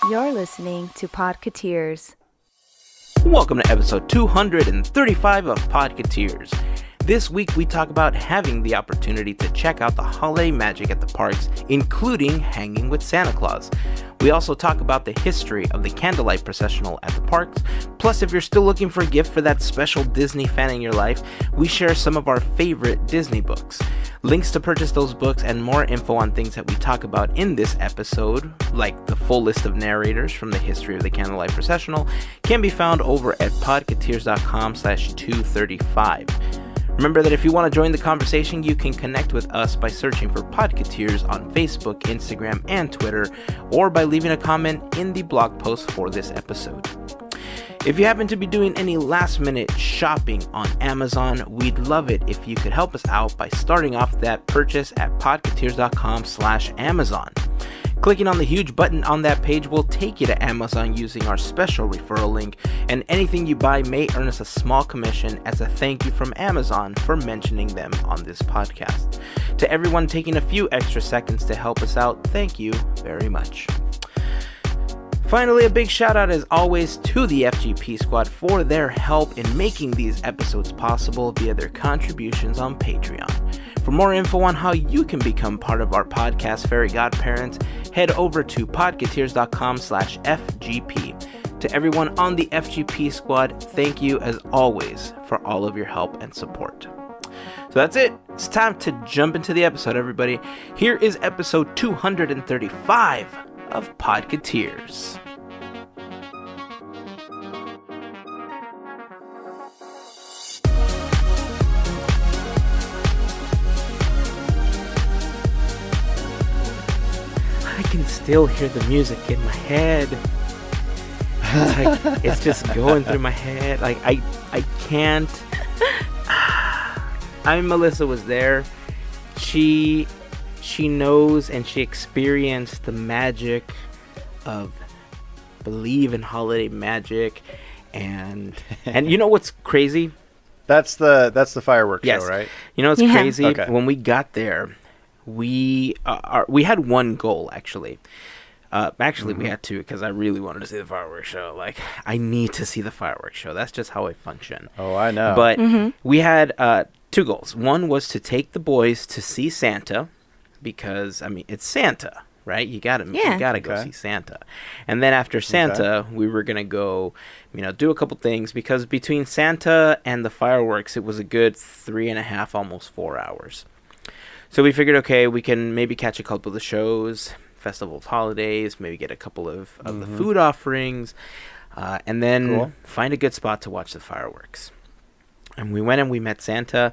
You're listening to Podketeers. Welcome to episode 235 of Podketeers. This week we talk about having the opportunity to check out the holiday magic at the parks, including hanging with Santa Claus. We also talk about the history of the Candlelight Processional at the parks. Plus, if you're still looking for a gift for that special Disney fan in your life, we share some of our favorite Disney books. Links to purchase those books and more info on things that we talk about in this episode, like the full list of narrators from the history of the Candlelight Processional, can be found over at podketeers.com/235. Remember that if you want to join the conversation, you can connect with us by searching for Podketeers on Facebook, Instagram, and Twitter, or by leaving a comment in the blog post for this episode. If you happen to be doing any last-minute shopping on Amazon, we'd love it if you could help us out by starting off that purchase at podketeers.com/Amazon. Clicking on the huge button on that page will take you to Amazon using our special referral link, and anything you buy may earn us a small commission as a thank you from Amazon for mentioning them on this podcast. To everyone taking a few extra seconds to help us out, thank you very much. Finally, a big shout out as always to the FGP Squad for their help in making these episodes possible via their contributions on Patreon. For more info on how you can become part of our podcast, Fairy Godparents, head over to podketeers.com/FGP. To everyone on the FGP Squad, thank you as always for all of your help and support. So that's it. It's time to jump into the episode, everybody. Here is episode 235 of Podketeers. I can still hear the music in my head. It's like it's just going through my head. Like I can't. I mean, Melissa was there. She knows and she experienced the magic of believe in holiday magic, and you know what's crazy? That's the fireworks show, right? You know what's crazy? Okay. When we got there, we had one goal actually. We had two because I really wanted to see the fireworks show. Like, I need to see the fireworks show. That's just how I function. Oh, I know. But we had two goals. One was to take the boys to see Santa, because I mean it's Santa, right? You gotta go see Santa. And then after Santa, we were gonna go, do a couple things, because between Santa and the fireworks, it was a good 3.5, almost 4 hours. So we figured, okay, we can maybe catch a couple of the shows, Festival of Holidays, maybe get a couple of the food offerings, and then find a good spot to watch the fireworks. And we went and we met Santa,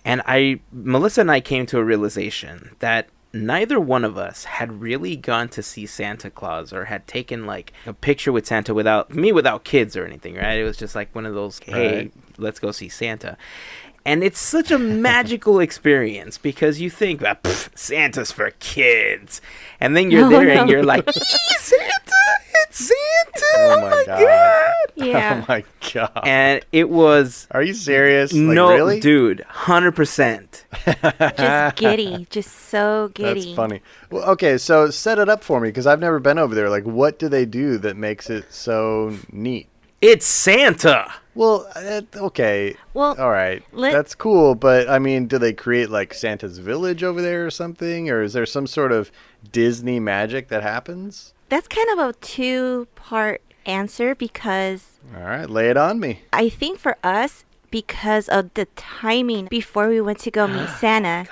and Melissa and I came to a realization that neither one of us had really gone to see Santa Claus or had taken like a picture with Santa without kids or anything, right? It was just like one of those, hey, let's go see Santa. And it's such a magical experience because you think, Santa's for kids. And then you're and you're like, Santa, it's Santa. Oh my God. Yeah. Oh my God. And it was... Are you serious? No, like, really? Dude, 100%. Just giddy. Just so giddy. That's funny. Well, okay, so set it up for me, because I've never been over there. Like, what do they do that makes it so neat? It's Santa. Well, okay. Well, all right. That's cool, but I mean, do they create like Santa's village over there or something? Or is there some sort of Disney magic that happens? That's kind of a two-part answer, because... All right, lay it on me. I think for us, because of the timing before we went to go meet Santa,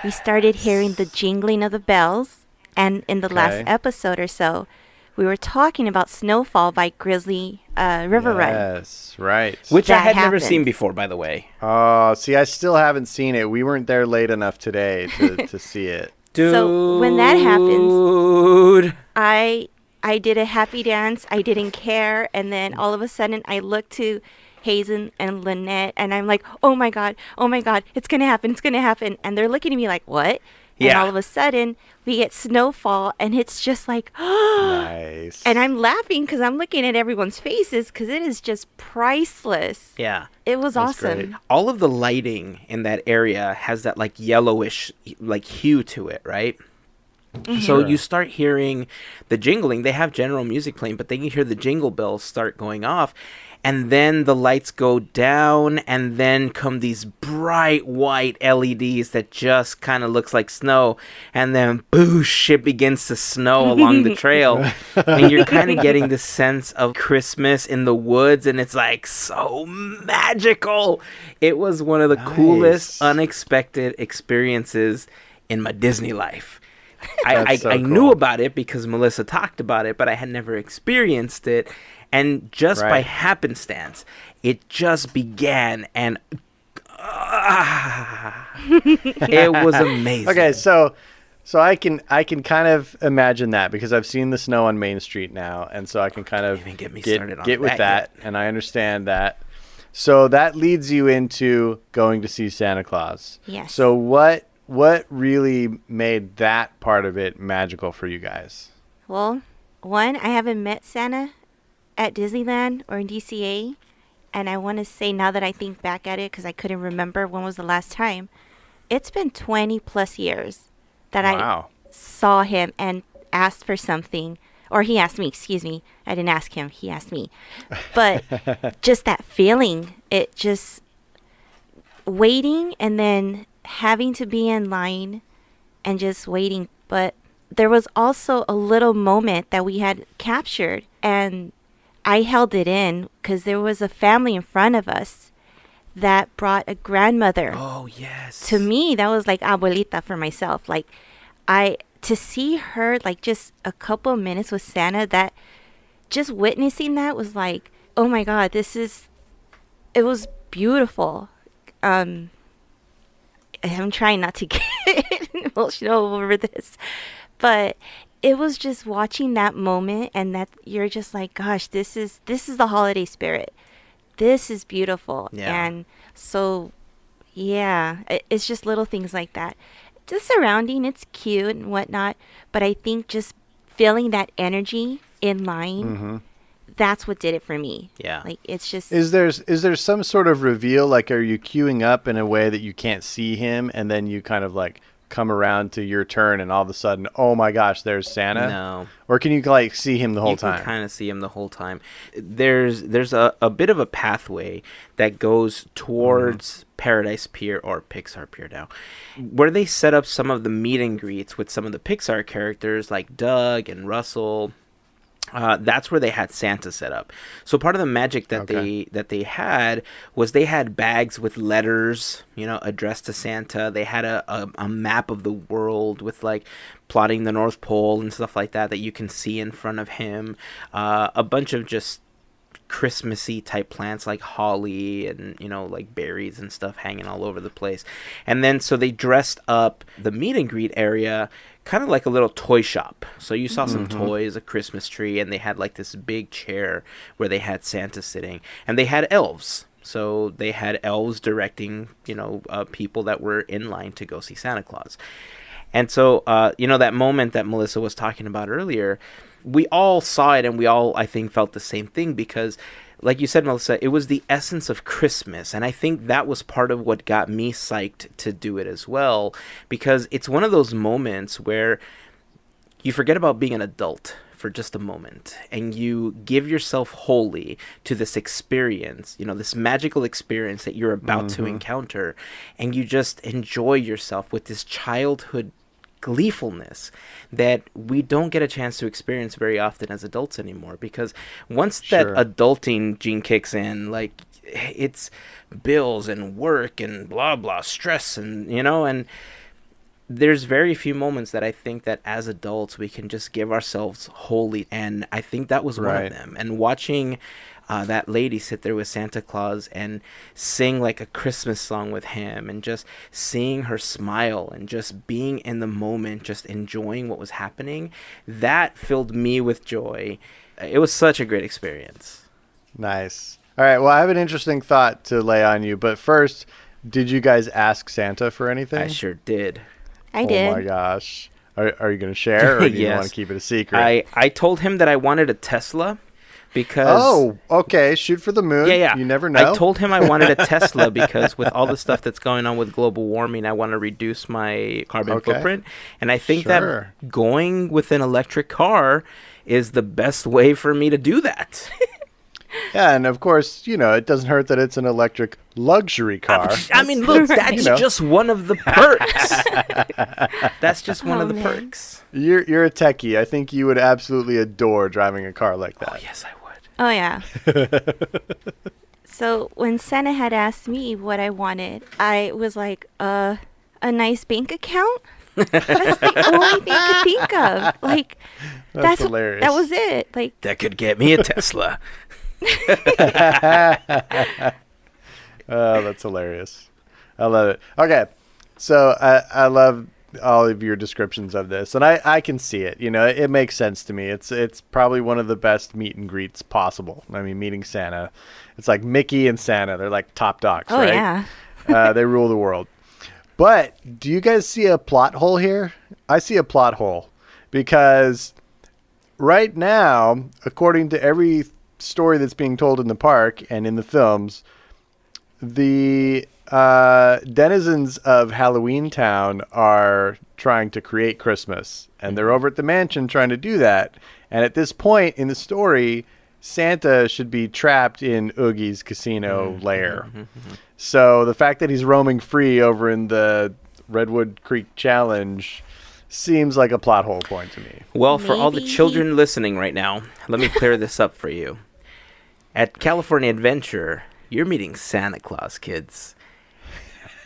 we started hearing the jingling of the bells. And in the last episode or so, we were talking about Snowfall by Grizzly River Run. Yes, right. Which I had never seen before, by the way. Oh, see, I still haven't seen it. We weren't there late enough today to see it. Dude. So when that happens, I did a happy dance. I didn't care. And then all of a sudden, I looked to Hazen and Lynette, and I'm like, oh my God, it's going to happen. And they're looking at me like, what? And all of a sudden, we get Snowfall, and it's just like, nice. And I'm laughing because I'm looking at everyone's faces because it is just priceless. Yeah. It was awesome. Great. All of the lighting in that area has that like yellowish like hue to it, right? Mm-hmm. So you start hearing the jingling. They have general music playing, but then you hear the jingle bells start going off. And then the lights go down, and then come these bright white LEDs that just kind of looks like snow. And then, boosh, it begins to snow along the trail. And you're kind of getting this sense of Christmas in the woods, and it's like so magical. It was one of the coolest, unexpected experiences in my Disney life. I knew about it because Melissa talked about it, but I had never experienced it. And just by happenstance, it just began, and it was amazing. Okay, so I can kind of imagine that because I've seen the snow on Main Street now, and so I can kind of get with that, and I understand that. So that leads you into going to see Santa Claus. Yes. So what really made that part of it magical for you guys? Well, one, I haven't met Santa at Disneyland or in DCA, and I want to say, now that I think back at it, because I couldn't remember when was the last time, it's been 20 plus years that I saw him and asked for something, or he asked me, excuse me. I didn't ask him, he asked me. But just that feeling, it just waiting and then having to be in line and just waiting. But there was also a little moment that we had captured, and I held it in because there was a family in front of us that brought a grandmother. Oh, yes. To me, that was like abuelita for myself. Like, to see her like just a couple of minutes with Santa, that just witnessing that was like, oh my God, it was beautiful. I'm trying not to get emotional over this, but it was just watching that moment, and that you're just like, gosh, this is the holiday spirit. This is beautiful. Yeah. And so, yeah, it's just little things like that. The surrounding, it's cute and whatnot, but I think just feeling that energy in line, that's what did it for me. Yeah. Like, it's just... Is there some sort of reveal? Like, are you queuing up in a way that you can't see him, and then you kind of like come around to your turn, and all of a sudden, oh my gosh, there's Santa? No. Or can you like see him the whole time? You can kind of see him the whole time. There's a bit of a pathway that goes towards Paradise Pier, or Pixar Pier now, where they set up some of the meet and greets with some of the Pixar characters like Doug and Russell. That's where they had Santa set up. So part of the magic that they had was they had bags with letters, addressed to Santa. They had a map of the world with like plotting the North Pole and stuff like that you can see in front of him. A bunch of just Christmassy type plants like holly and like berries and stuff hanging all over the place. And then so they dressed up the meet and greet area kind of like a little toy shop. So you saw some toys, a Christmas tree, and they had like this big chair where they had Santa sitting, and they had elves. So they had elves directing people that were in line to go see Santa Claus. And so that moment that Melissa was talking about earlier, we all saw it, and we all, I think, felt the same thing because, like you said, Melissa, it was the essence of Christmas. And I think that was part of what got me psyched to do it as well, because it's one of those moments where you forget about being an adult for just a moment, and you give yourself wholly to this experience, this magical experience that you're about to encounter, and you just enjoy yourself with this childhood gleefulness that we don't get a chance to experience very often as adults anymore, because once that adulting gene kicks in, like, it's bills and work and blah blah stress, and and there's very few moments that I think that as adults we can just give ourselves wholly, and I think that was one of them. And watching that lady sit there with Santa Claus and sing like a Christmas song with him, and just seeing her smile and just being in the moment, just enjoying what was happening, that filled me with joy. It was such a great experience. Nice. All right. Well, I have an interesting thought to lay on you, but first, did you guys ask Santa for anything? I sure did. I did. Oh my gosh. Are you going to share, or do you want to keep it a secret? I told him that I wanted a Tesla, Because okay, shoot for the moon. Yeah. You never know. I told him I wanted a Tesla because with all the stuff that's going on with global warming, I want to reduce my carbon footprint. And I think that going with an electric car is the best way for me to do that. Yeah, and of course, it doesn't hurt that it's an electric luxury car. I mean, look, that's just one of the perks. That's just one of the perks. You're a techie. I think you would absolutely adore driving a car like that. Oh, yes, I would. Oh, yeah. So when Santa had asked me what I wanted, I was like, a nice bank account? That's the only thing I could think of. Like, that's hilarious. That was it. Like, that could get me a Tesla. Oh, that's hilarious. I love it. Okay, so I love all of your descriptions of this, and I can see it. It makes sense to me. It's probably one of the best meet and greets possible. I mean, meeting Santa, it's like Mickey and Santa. They're like top dogs, right? Yeah. They rule the world. But do you guys see a plot hole here? I see a plot hole because right now, according to every story that's being told in the park and in the films, the denizens of Halloween Town are trying to create Christmas, and they're over at the mansion trying to do that. And at this point in the story, Santa should be trapped in Oogie's casino lair. So the fact that he's roaming free over in the Redwood Creek Challenge seems like a plot hole point to me. Well, for all the children listening right now, let me clear this up for you. At California Adventure, you're meeting Santa Claus, kids.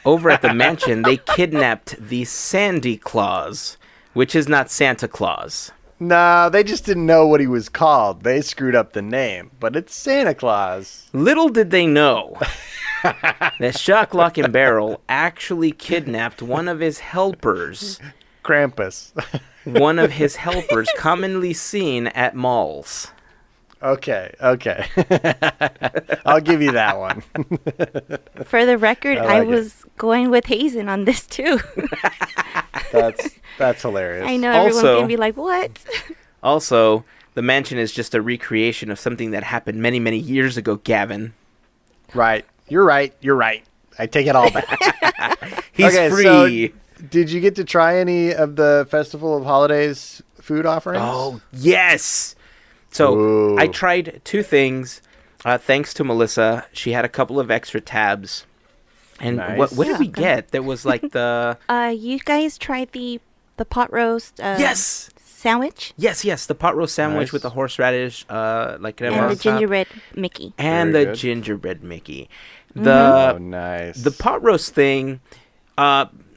Over at the mansion, they kidnapped the Sandy Claus, which is not Santa Claus. No, they just didn't know what he was called. They screwed up the name, but it's Santa Claus. Little did they know that Shock, Lock, and Barrel actually kidnapped one of his helpers. Krampus. One of his helpers commonly seen at malls. Okay. I'll give you that one. For the record, I was going with Hazen on this too. That's hilarious. I know everyone's going to be like, what? Also, the mansion is just a recreation of something that happened many, many years ago, Gavin. Right. You're right. I take it all back. He's free. So did you get to try any of the Festival of Holidays food offerings? Oh, yes. So I tried two things. Thanks to Melissa. She had a couple of extra tabs. And what did we get? There was like the... you guys tried the pot roast yes! Sandwich? Yes. The pot roast sandwich with the horseradish. And the gingerbread Mickey. And the gingerbread Mickey. Nice. The pot roast thing...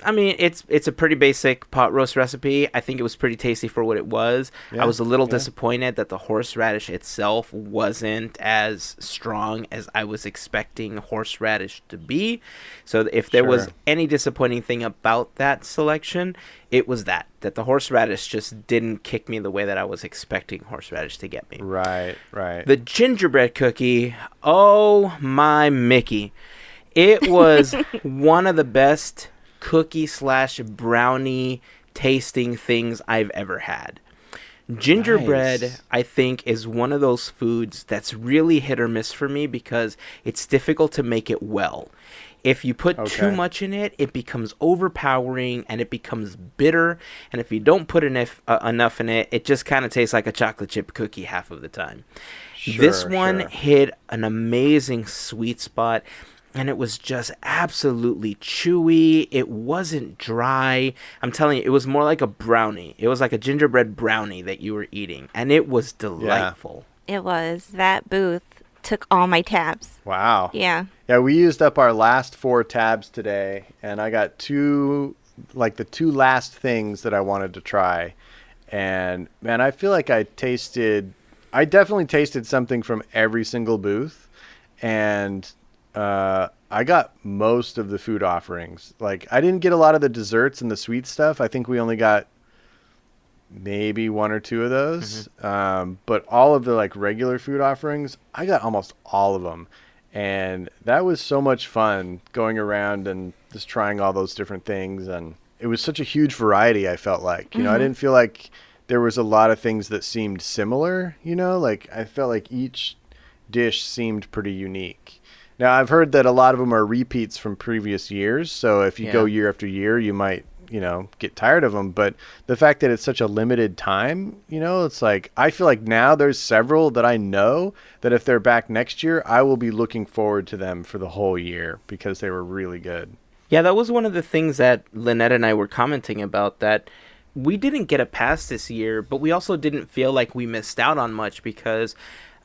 I mean, it's a pretty basic pot roast recipe. I think it was pretty tasty for what it was. Yeah, I was a little disappointed that the horseradish itself wasn't as strong as I was expecting horseradish to be. So if there was any disappointing thing about that selection, it was that the horseradish just didn't kick me the way that I was expecting horseradish to get me. Right. The gingerbread cookie, oh my Mickey. It was one of the best cookie/brownie tasting things I've ever had. Gingerbread, I think, is one of those foods that's really hit or miss for me because it's difficult to make it well. If you put too much in it, it becomes overpowering and it becomes bitter. And if you don't put enough in it, it just kind of tastes like a chocolate chip cookie half of the time. This one hit an amazing sweet spot. And it was just absolutely chewy. It wasn't dry. I'm telling you, it was more like a brownie. It was like a gingerbread brownie that you were eating. And it was delightful. Yeah. It was. That booth took all my tabs. Wow. Yeah. Yeah, we used up our last 4 tabs today. And I got the two last things that I wanted to try. And, man, I feel like I definitely tasted something from every single booth. And... I got most of the food offerings. Like, I didn't get a lot of the desserts and the sweet stuff. I think we only got maybe 1 or 2 of those. But all of the regular food offerings, I got almost all of them. And that was so much fun going around and just trying all those different things. And it was such a huge variety, I felt like. You know, I didn't feel like there was a lot of things that seemed similar, like I felt like each dish seemed pretty unique. Now, I've heard that a lot of them are repeats from previous years, so if you go year after year, you might, get tired of them. But the fact that it's such a limited time, it's like, I feel like now there's several that I know that if they're back next year, I will be looking forward to them for the whole year because they were really good. Yeah, that was one of the things that Lynette and I were commenting about, that we didn't get a pass this year, but we also didn't feel like we missed out on much because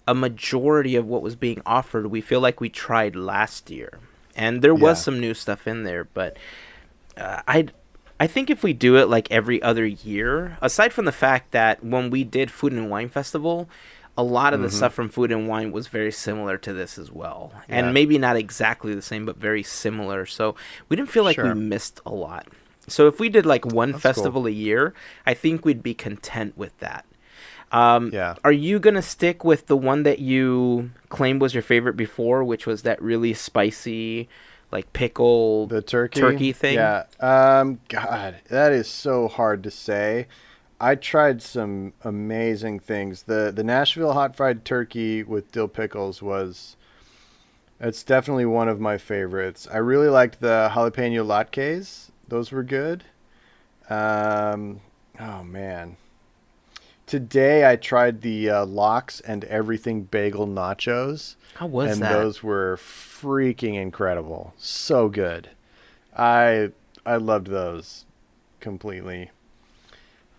a majority of what was being offered, we feel like we tried last year. And there was some new stuff in there, but I think if we do it like every other year, aside from the fact that when we did Food and Wine Festival, a lot of the stuff from Food and Wine was very similar to this as well. Yeah. And maybe not exactly the same, but very similar. So we didn't feel like we missed a lot. So if we did like one festival a year, I think we'd be content with that. Are you going to stick with the one that you claimed was your favorite before, which was that really spicy, like pickle, the turkey thing? Yeah. God, that is so hard to say. I tried some amazing things. The Nashville hot fried turkey with dill pickles it's definitely one of my favorites. I really liked the jalapeno latkes. Those were good. Oh man. Today I tried the lox and everything bagel nachos. How was that? And those were freaking incredible. So good. I loved those completely.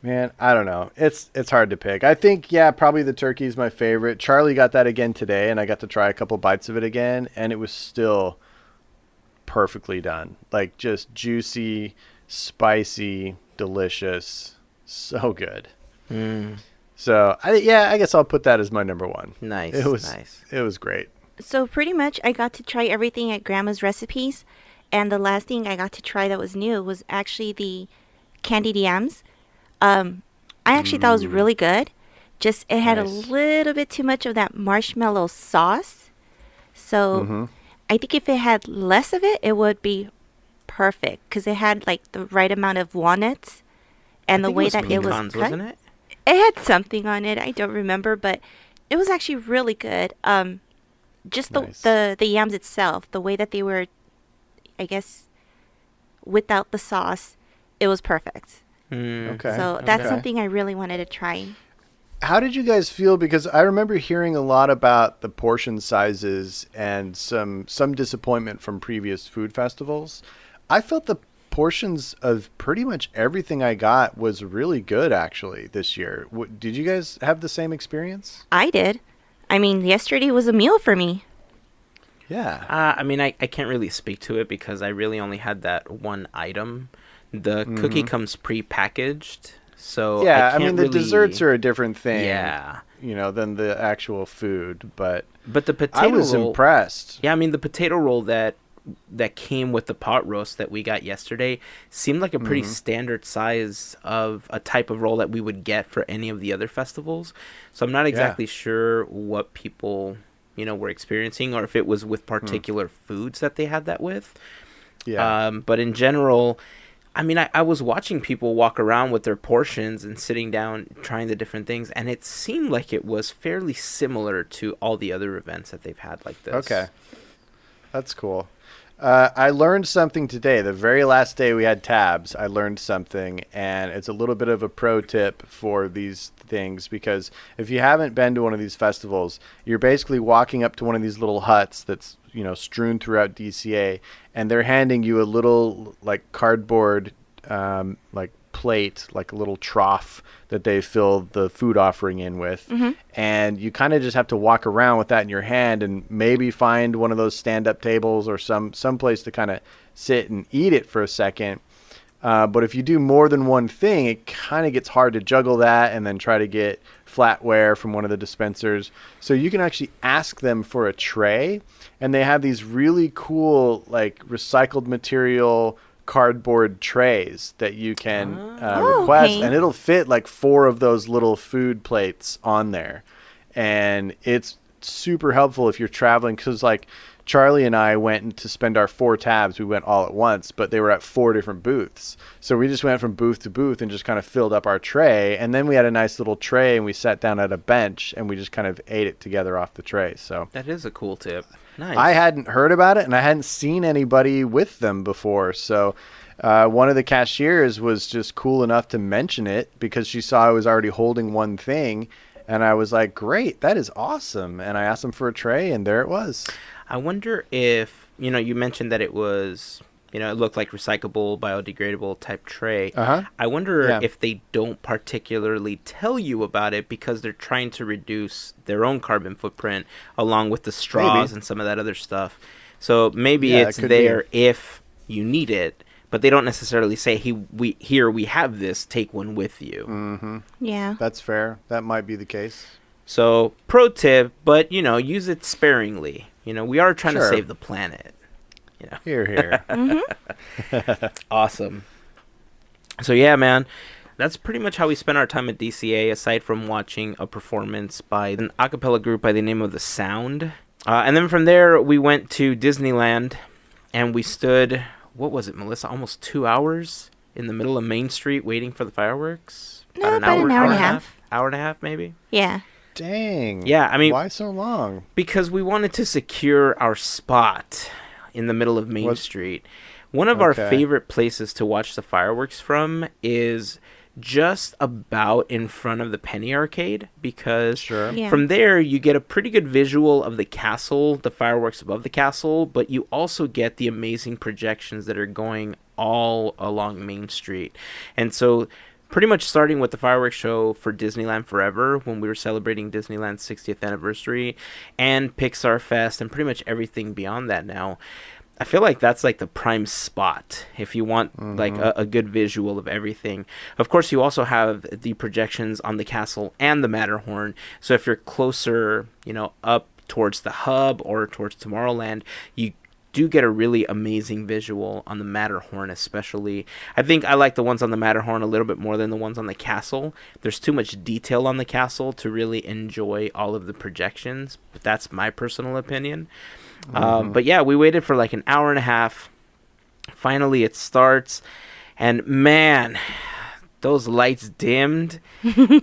Man, I don't know. It's hard to pick. I think, probably the turkey is my favorite. Charlie got that again today, and I got to try a couple bites of it again, and it was still perfectly done. Like, just juicy, spicy, delicious. So good. So, I guess I'll put that as my number one. Nice. It was great. So, pretty much, I got to try everything at Grandma's Recipes, and the last thing I got to try that was new was actually the candied yams. I actually thought it was really good. Just it had a little bit too much of that marshmallow sauce. So I think if it had less of it, it would be perfect because it had like the right amount of walnuts and the way that it was cut. Wasn't it? It had something on it. I don't remember, but it was actually really good. Just the yams itself, the way that they were, I guess, without the sauce, it was perfect. Okay. So that's something I really wanted to try. How did you guys feel? Because I remember hearing a lot about the portion sizes and some disappointment from previous food festivals. I felt the portions of pretty much everything I got was really good, actually, this year. Did you guys have the same experience? I did. I mean, yesterday was a meal for me. Yeah. I mean, I can't really speak to it because I really only had that one item. The cookie comes pre-packaged, so I mean the desserts are a different thing. Yeah, than the actual food. But the potato I was roll, impressed. Yeah, I mean the potato roll that came with the pot roast that we got yesterday seemed like a pretty standard size of a type of roll that we would get for any of the other festivals. So I'm not exactly sure what people were experiencing, or if it was with particular foods that they had that with. Yeah. But in general, I mean, I was watching people walk around with their portions and sitting down trying the different things, and it seemed like it was fairly similar to all the other events that they've had like this. Okay. That's cool. I learned something today. The very last day we had tabs, I learned something, and it's a little bit of a pro tip for these things, because if you haven't been to one of these festivals, you're basically walking up to one of these little huts that's strewn throughout DCA, and they're handing you a little like cardboard like plate, like a little trough that they fill the food offering in with, and you kind of just have to walk around with that in your hand and maybe find one of those stand-up tables or some place to kind of sit and eat it for a second. But if you do more than one thing, it kind of gets hard to juggle that and then try to get flatware from one of the dispensers. So you can actually ask them for a tray, and they have these really cool like recycled material cardboard trays that you can request, and it'll fit like 4 of those little food plates on there. And it's super helpful if you're traveling, because like Charlie and I went to spend our 4 tabs. We went all at once, but they were at 4 different booths. So we just went from booth to booth and just kind of filled up our tray. And then we had a nice little tray, and we sat down at a bench, and we just kind of ate it together off the tray. So that is a cool tip. Nice. I hadn't heard about it, and I hadn't seen anybody with them before. So one of the cashiers was just cool enough to mention it because she saw I was already holding one thing. And I was like, great, that is awesome. And I asked them for a tray, and there it was. I wonder if, you mentioned that it was, it looked like recyclable, biodegradable type tray. Uh-huh. I wonder if they don't particularly tell you about it because they're trying to reduce their own carbon footprint along with the straws and some of that other stuff. So maybe it's there if you need it. But they don't necessarily say, we have this, take one with you. Mm-hmm. Yeah. That's fair. That might be the case. So, pro tip, but, use it sparingly. We are trying to save the planet. Here, here. Mm-hmm. Awesome. So, yeah, man, that's pretty much how we spent our time at DCA, aside from watching a performance by an a cappella group by the name of The Sound. And then from there, we went to Disneyland, and we stood... What was it, Melissa? Almost 2 hours in the middle of Main Street waiting for the fireworks? No, about an hour and a half. Hour and a half, maybe? Yeah. Dang. Yeah, I mean... Why so long? Because we wanted to secure our spot in the middle of Main Street. One of our favorite places to watch the fireworks from is just about in front of the Penny Arcade, because from there you get a pretty good visual of the castle, the fireworks above the castle, but you also get the amazing projections that are going all along Main Street. And so pretty much starting with the fireworks show for Disneyland Forever when we were celebrating Disneyland's 60th anniversary, and Pixar Fest, and pretty much everything beyond that now, I feel like that's like the prime spot if you want like a good visual of everything. Of course, you also have the projections on the castle and the Matterhorn. So if you're closer, up towards the hub or towards Tomorrowland, you do get a really amazing visual on the Matterhorn, especially. I think I like the ones on the Matterhorn a little bit more than the ones on the castle. There's too much detail on the castle to really enjoy all of the projections, but that's my personal opinion. But yeah, we waited for like an hour and a half. Finally, it starts, and man, those lights dimmed,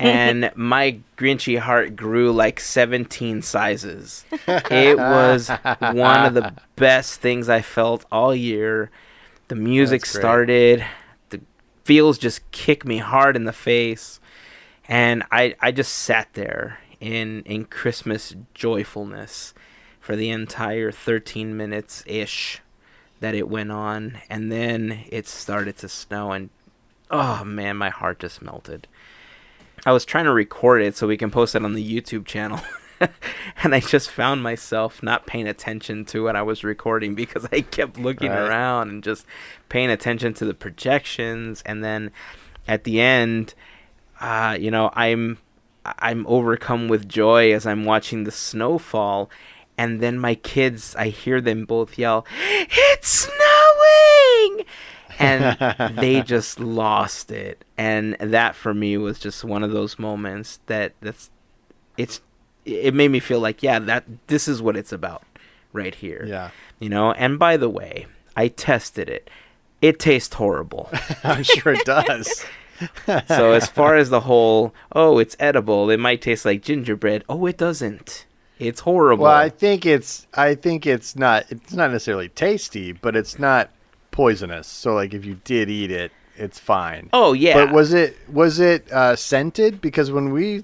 and my Grinchy heart grew like 17 sizes. It was one of the best things I felt all year. The music started, the feels just kicked me hard in the face, and I just sat there in Christmas joyfulness for the entire 13 minutes-ish that it went on. And then it started to snow, and oh man, my heart just melted. I was trying to record it so we can post it on the YouTube channel. And I just found myself not paying attention to what I was recording because I kept looking around and just paying attention to the projections. And then at the end, I'm overcome with joy as I'm watching the snow fall. And then my kids, I hear them both yell, "It's snowing!" And they just lost it. And that for me was just one of those moments it made me feel like, this is what it's about right here. Yeah. And by the way, I tested it. It tastes horrible. I'm sure it does. So as far as the whole, it's edible, it might taste like gingerbread. Oh, it doesn't. It's horrible. Well, I think it's not necessarily tasty, but it's not poisonous. So like if you did eat it, it's fine. Oh yeah. But was it scented? Because when we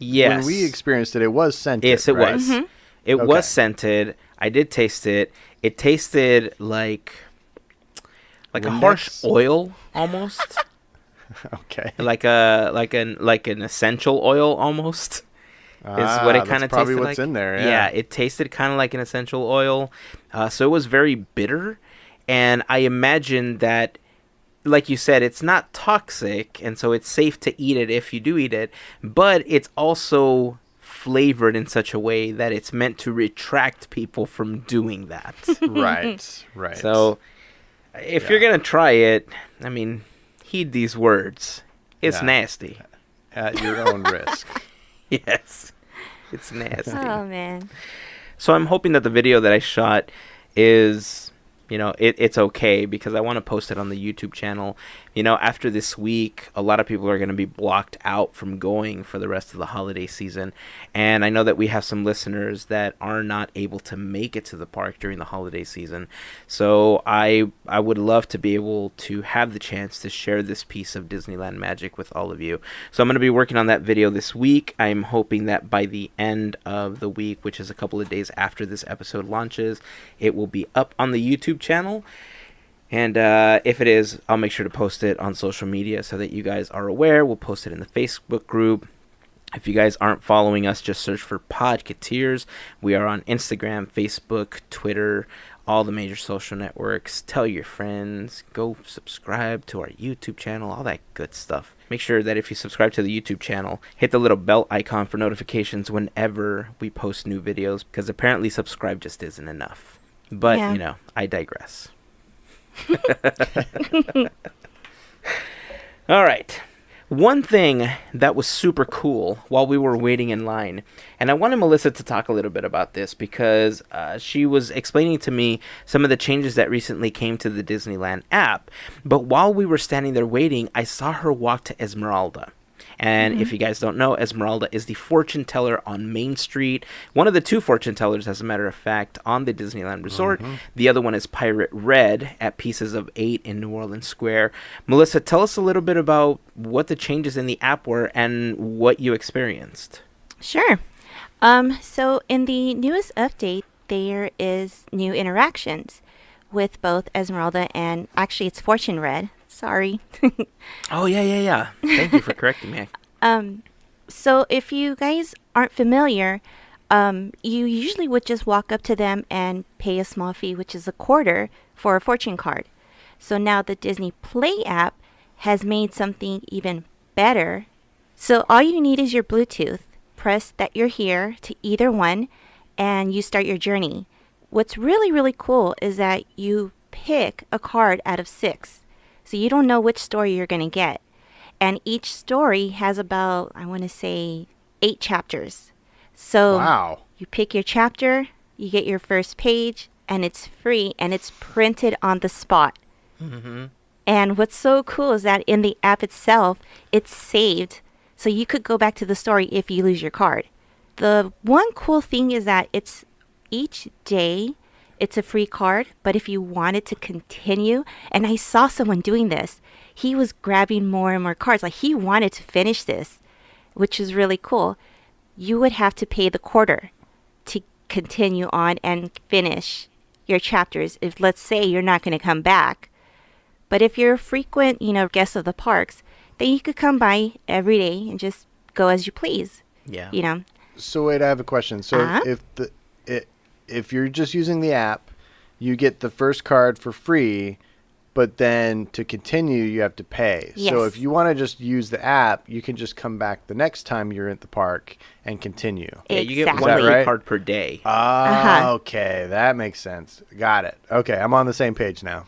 experienced it, it was scented. Yes, it was. Mm-hmm. It was scented. I did taste it. It tasted like a harsh oil almost. Okay. Like an essential oil almost. Is what it kind of tasted like. Probably what's in there. Yeah, it tasted kind of like an essential oil. So it was very bitter. And I imagine that, like you said, it's not toxic. And so it's safe to eat it if you do eat it. But it's also flavored in such a way that it's meant to retract people from doing that. Right. So if you're going to try it, I mean, heed these words. It's nasty. At your own risk. Yes. It's nasty. Oh, man. So I'm hoping that the video that I shot is, it's okay, because I want to post it on the YouTube channel. After this week, a lot of people are going to be blocked out from going for the rest of the holiday season. And I know that we have some listeners that are not able to make it to the park during the holiday season. So I would love to be able to have the chance to share this piece of Disneyland magic with all of you. So I'm going to be working on that video this week. I'm hoping that by the end of the week, which is a couple of days after this episode launches, it will be up on the YouTube channel. And if it is, I'll make sure to post it on social media so that you guys are aware. We'll post it in the Facebook group. If you guys aren't following us, just search for Podketeers. We are on Instagram, Facebook, Twitter, all the major social networks. Tell your friends. Go subscribe to our YouTube channel, all that good stuff. Make sure that if you subscribe to the YouTube channel, hit the little bell icon for notifications whenever we post new videos, because apparently subscribe just isn't enough. But, I digress. All right. One thing that was super cool while we were waiting in line, and I wanted Melissa to talk a little bit about this, because she was explaining to me some of the changes that recently came to the Disneyland app. But while we were standing there waiting, I saw her walk to Esmeralda. And if you guys don't know, Esmeralda is the fortune teller on Main Street. One of the two fortune tellers, as a matter of fact, on the Disneyland Resort. The other one is Pirate Red at Pieces of 8 in New Orleans Square. Melissa, tell us a little bit about what the changes in the app were and what you experienced. Sure. So in the newest update, there is new interactions with both Esmeralda and, actually, it's Fortune Red. Sorry. Oh, yeah. Thank you for correcting me. So if you guys aren't familiar, you usually would just walk up to them and pay a small fee, which is $0.25 for a fortune card. So now the Disney Play app has made something even better. So all you need is your Bluetooth. Press that you're here to either one, and you start your journey. What's really, really cool is that you pick a card out of 6. So you don't know which story you're going to get. And each story has about, I want to say, 8 chapters. So wow. You pick your chapter, you get your first page, and it's free, and it's printed on the spot. And what's so cool is that in the app itself, it's saved. So you could go back to the story if you lose your card. The one cool thing is that it's each day, it's a free card, but if you wanted to continue, and I saw someone doing this, he was grabbing more and more cards. Like, he wanted to finish this, which is really cool. You would have to pay the $0.25 to continue on and finish your chapters if, let's say, you're not going to come back. But if you're a frequent, guest of the parks, then you could come by every day and just go as you please. Yeah. So wait, I have a question. So if you're just using the app, you get the first card for free, but then to continue, you have to pay. Yes. So if you want to just use the app, you can just come back the next time you're at the park and continue. Yeah, you get one free card per day. Okay. That makes sense. Got it. Okay, I'm on the same page now.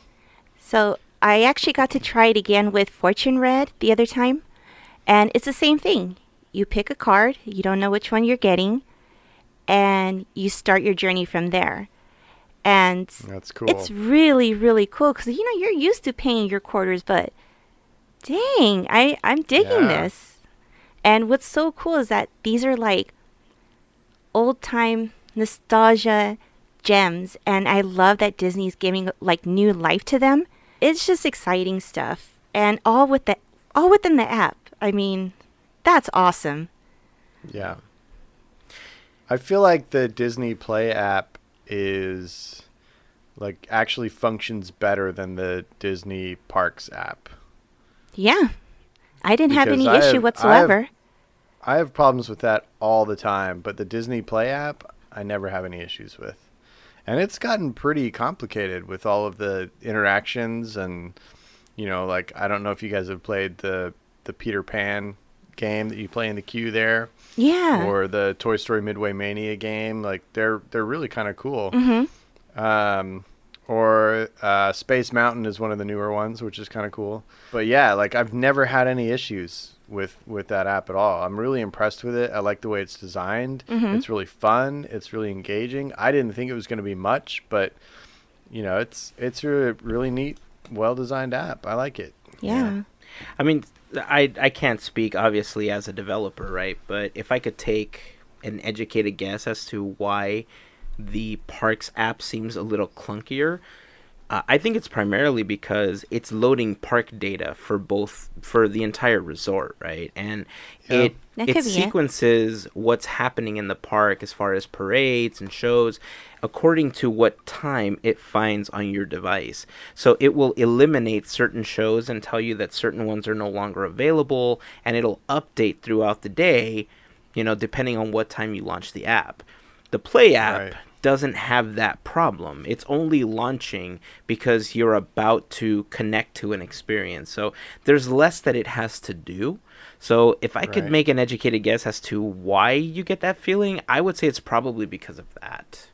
So I actually got to try it again with Fortune Red the other time, and it's the same thing. You pick a card, you don't know which one you're getting, and you start your journey from there. And that's cool. It's really, really cool because, you're used to paying your quarters, but dang, I'm digging this. And what's so cool is that these are like old time nostalgia gems, and I love that Disney's giving like new life to them. It's just exciting stuff, and all within the app. I mean, that's awesome. Yeah. I feel like the Disney Play app is like actually functions better than the Disney Parks app. Yeah. I didn't have any issue whatsoever. I have problems with that all the time, but the Disney Play app, I never have any issues with. And it's gotten pretty complicated with all of the interactions and, like, I don't know if you guys have played the Peter Pan game that you play in the queue there. Yeah. Or the Toy Story Midway Mania game. Like, they're really kind of cool. Or Space Mountain is one of the newer ones, which is kind of cool. But yeah, like, I've never had any issues with that app at all. I'm really impressed with it. I like the way it's designed. It's really fun. It's really engaging. I didn't think it was going to be much, but it's a really neat, well-designed app. I like it. Yeah. I mean, I can't speak, obviously, as a developer, right? But if I could take an educated guess as to why the Parks app seems a little clunkier, I think it's primarily because it's loading park data for the entire resort, right? And it sequences what's happening in the park as far as parades and shows according to what time it finds on your device. So it will eliminate certain shows and tell you that certain ones are no longer available, and it'll update throughout the day, depending on what time you launch the app. The Play app doesn't have that problem. It's only launching because you're about to connect to an experience. So there's less that it has to do. So if I could make an educated guess as to why you get that feeling, I would say it's probably because of that.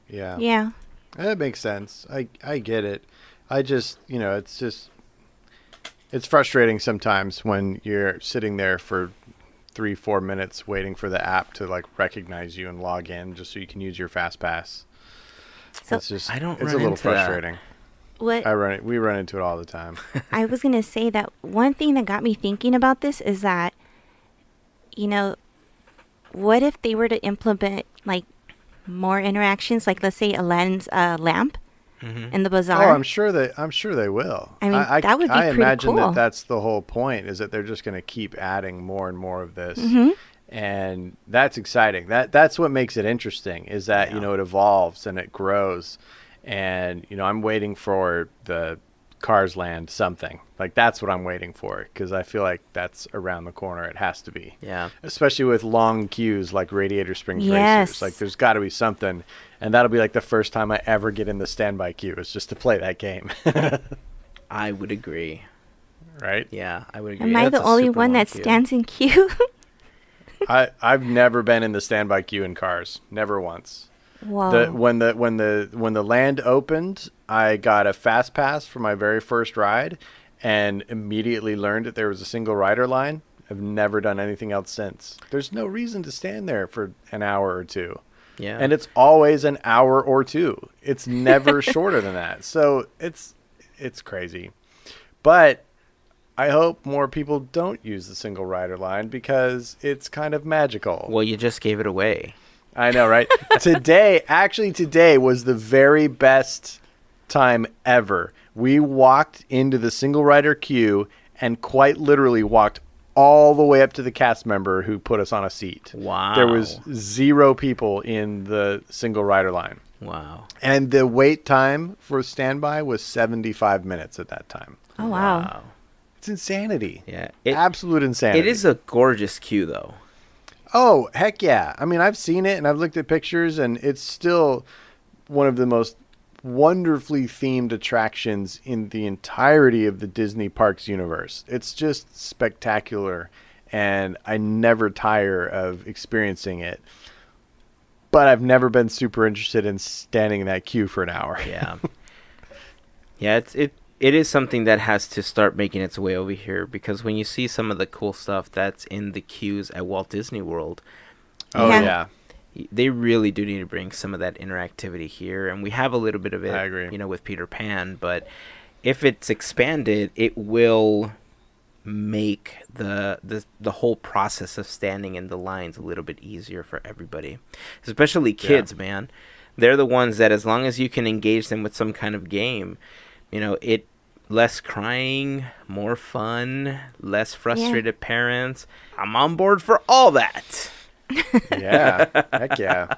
Yeah. Yeah. That makes sense. I get it. I just, it's frustrating sometimes when you're sitting there for 3-4 minutes waiting for the app to recognize you and log in just so you can use your fast pass. So it's a little frustrating. We run into it all the time. I was going to say that one thing that got me thinking about this is that, what if they were to implement more interactions, let's say Aladdin's lamp in the bazaar? Oh, I'm sure they will. I mean, that would be pretty cool. I imagine that's the whole point, is that they're just going to keep adding more and more of this. And that's exciting. That's what makes it interesting, is that, it evolves and it grows. And, I'm waiting for the Cars Land something. That's what I'm waiting for, because I feel like that's around the corner. It has to be. Yeah. Especially with long queues like Radiator Springs Racers. There's got to be something. And that'll be the first time I ever get in the standby queue, is just to play that game. I would agree. Right? Yeah, I would agree. Am I the only one that stands in queue? I've never been in the standby queue in Cars. Never once. Whoa. When the land opened, I got a fast pass for my very first ride, and immediately learned that there was a single rider line. I've never done anything else since. There's no reason to stand there for an hour or two. Yeah. And it's always an hour or two. It's never shorter than that. So it's crazy. But I hope more people don't use the single rider line, because it's kind of magical. Well, you just gave it away. I know, right? Today was the very best time ever. We walked into the single rider queue and quite literally walked all the way up to the cast member who put us on a seat. Wow. There was 0 people in the single rider line. Wow. And the wait time for standby was 75 minutes at that time. Oh, wow. It's insanity. Yeah. Absolute insanity. It is a gorgeous queue, though. Oh, heck yeah. I mean, I've seen it and I've looked at pictures, and it's still one of the most wonderfully themed attractions in the entirety of the Disney Parks universe. It's just spectacular, and I never tire of experiencing it. But I've never been super interested in standing in that queue for an hour. Yeah. Yeah, it is something that has to start making its way over here, because when you see some of the cool stuff that's in the queues at Walt Disney World, they really do need to bring some of that interactivity here. And we have a little bit of it, I agree. With Peter Pan, but if it's expanded, it will make the whole process of standing in the lines a little bit easier for everybody, especially kids, man. They're the ones that, as long as you can engage them with some kind of game, less crying, more fun, less frustrated parents. I'm on board for all that. Yeah. Heck yeah.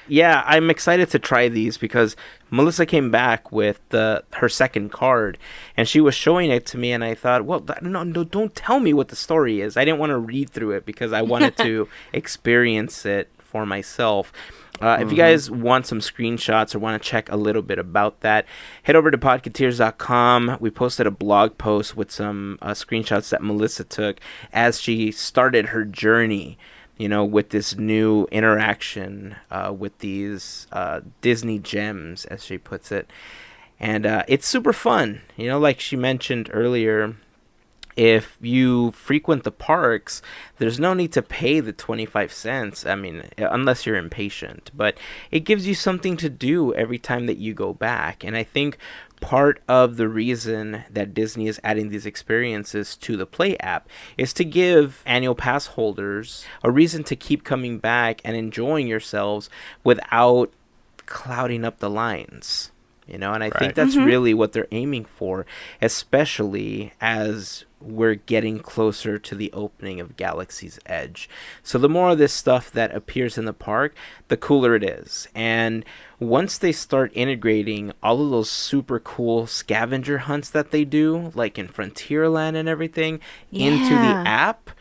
Yeah, I'm excited to try these, because Melissa came back with her second card, and she was showing it to me, and I thought, well, no, don't tell me what the story is. I didn't want to read through it, because I wanted to experience it for myself. If you guys want some screenshots or want to check a little bit about that, head over to podketeers.com. We posted a blog post with some screenshots that Melissa took as she started her journey, with this new interaction with these Disney gems, as she puts it. And it's super fun. Like she mentioned earlier, if you frequent the parks, there's no need to pay the 25 cents. I mean, unless you're impatient. But it gives you something to do every time that you go back. And I think part of the reason that Disney is adding these experiences to the Play app is to give annual pass holders a reason to keep coming back and enjoying yourselves without clouding up the lines. And I think that's really what they're aiming for, especially as we're getting closer to the opening of Galaxy's Edge. So the more of this stuff that appears in the park, the cooler it is. And once they start integrating all of those super cool scavenger hunts that they do, like in Frontierland and everything, into the app,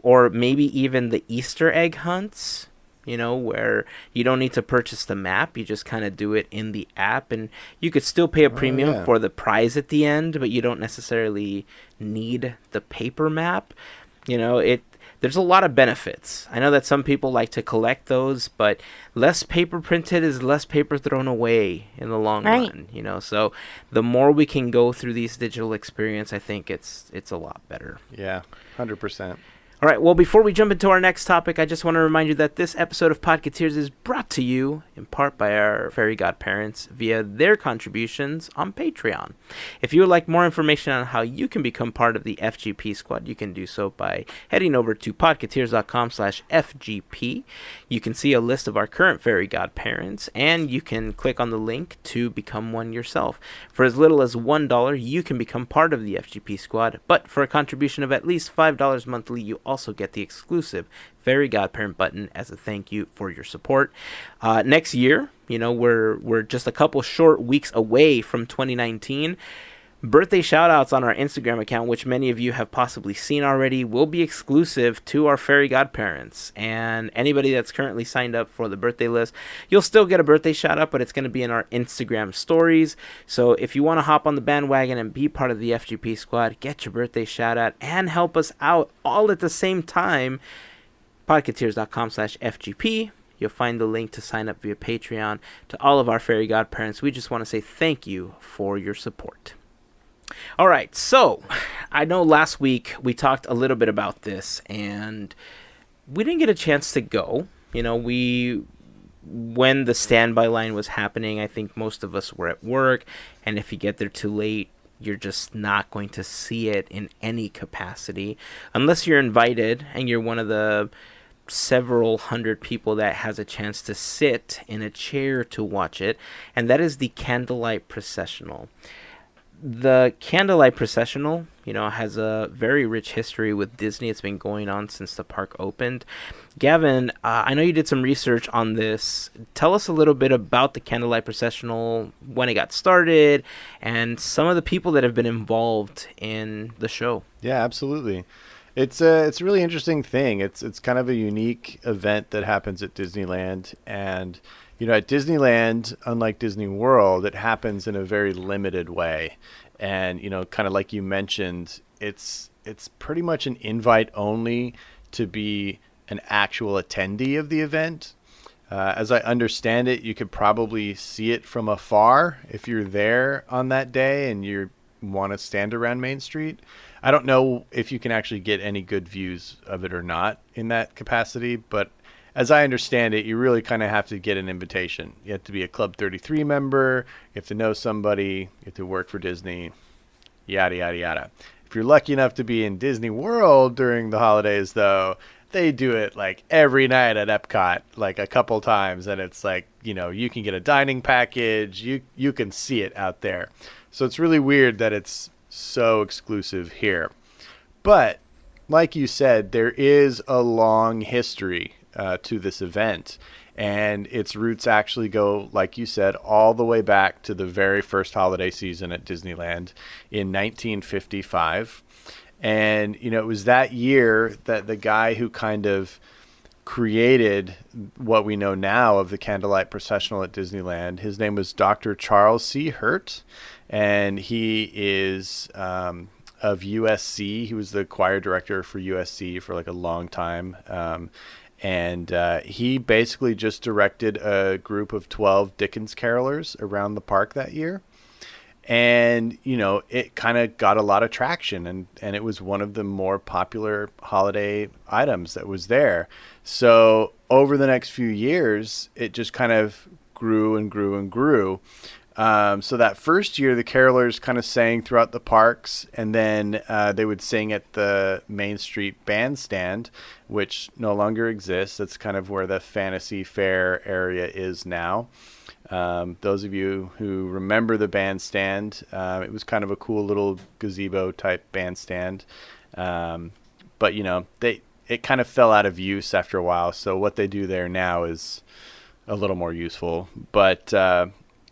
or maybe even the Easter egg hunts, where you don't need to purchase the map. You just kind of do it in the app, and you could still pay a premium for the prize at the end, but you don't necessarily need the paper map. There's a lot of benefits. I know that some people like to collect those, but less paper printed is less paper thrown away in the long run. So the more we can go through these digital experience, I think it's a lot better. Yeah, 100%. All right, well, before we jump into our next topic, I just want to remind you that this episode of Podketeers is brought to you in part by our Fairy Godparents via their contributions on Patreon. If you would like more information on how you can become part of the FGP Squad, you can do so by heading over to podketeers.com/FGP. You can see a list of our current Fairy Godparents, and you can click on the link to become one yourself. For as little as $1, you can become part of the FGP Squad, but for a contribution of at least $5 monthly, you also get the exclusive Fairy Godparent button as a thank you for your support. Next year, we're just a couple short weeks away from 2019. Birthday shoutouts on our Instagram account, which many of you have possibly seen already, will be exclusive to our Fairy Godparents. And anybody that's currently signed up for the birthday list, you'll still get a birthday shoutout, but it's going to be in our Instagram stories. So if you want to hop on the bandwagon and be part of the FGP Squad, get your birthday shoutout and help us out all at the same time, podketeers.com/FGP. You'll find the link to sign up via Patreon. To all of our Fairy Godparents, we just want to say thank you for your support. All right, so I know last week we talked a little bit about this, and we didn't get a chance to go. When the standby line was happening, I think most of us were at work, and if you get there too late, you're just not going to see it in any capacity, unless you're invited and you're one of the several hundred people that has a chance to sit in a chair to watch it, and that is the Candlelight Processional. The Candlelight Processional, has a very rich history with Disney. It's been going on since the park opened. Gavin, I know you did some research on this. Tell us a little bit about the Candlelight Processional, when it got started, and some of the people that have been involved in the show. Yeah, absolutely. It's a really interesting thing. It's kind of a unique event that happens at Disneyland, and at Disneyland, unlike Disney World, it happens in a very limited way. And, kind of like you mentioned, it's pretty much an invite only to be an actual attendee of the event. As I understand it, you could probably see it from afar if you're there on that day and you want to stand around Main Street. I don't know if you can actually get any good views of it or not in that capacity, but as I understand it, you really kind of have to get an invitation. You have to be a Club 33 member. You have to know somebody. You have to work for Disney, yada, yada, yada. If you're lucky enough to be in Disney World during the holidays, though, they do it like every night at Epcot, like a couple times. And it's like, you can get a dining package. You can see it out there. So it's really weird that it's so exclusive here. But like you said, there is a long history to this event, and its roots actually go, like you said, all the way back to the very first holiday season at Disneyland in 1955. And it was that year that the guy who kind of created what we know now of the Candlelight Processional at Disneyland, his name was Dr. Charles C. Hurt, and he is of USC. He was the choir director for USC for like a long time. And he basically just directed a group of 12 Dickens carolers around the park that year. And, it kind of got a lot of traction, and it was one of the more popular holiday items that was there. So over the next few years, it just kind of grew and grew and grew. So that first year, the carolers kind of sang throughout the parks, and then they would sing at the Main Street Bandstand, which no longer exists. That's kind of where the Fantasy Fair area is now. Those of you who remember the bandstand, it was kind of a cool little gazebo type bandstand. But it kind of fell out of use after a while. So what they do there now is a little more useful. But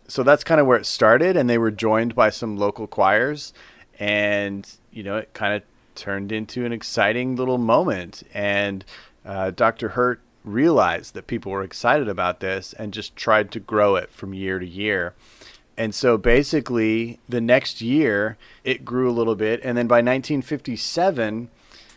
so that's kind of where it started, and they were joined by some local choirs, and it kind of turned into an exciting little moment. And Dr. Hurt realized that people were excited about this and just tried to grow it from year to year. And so basically the next year it grew a little bit, and then by 1957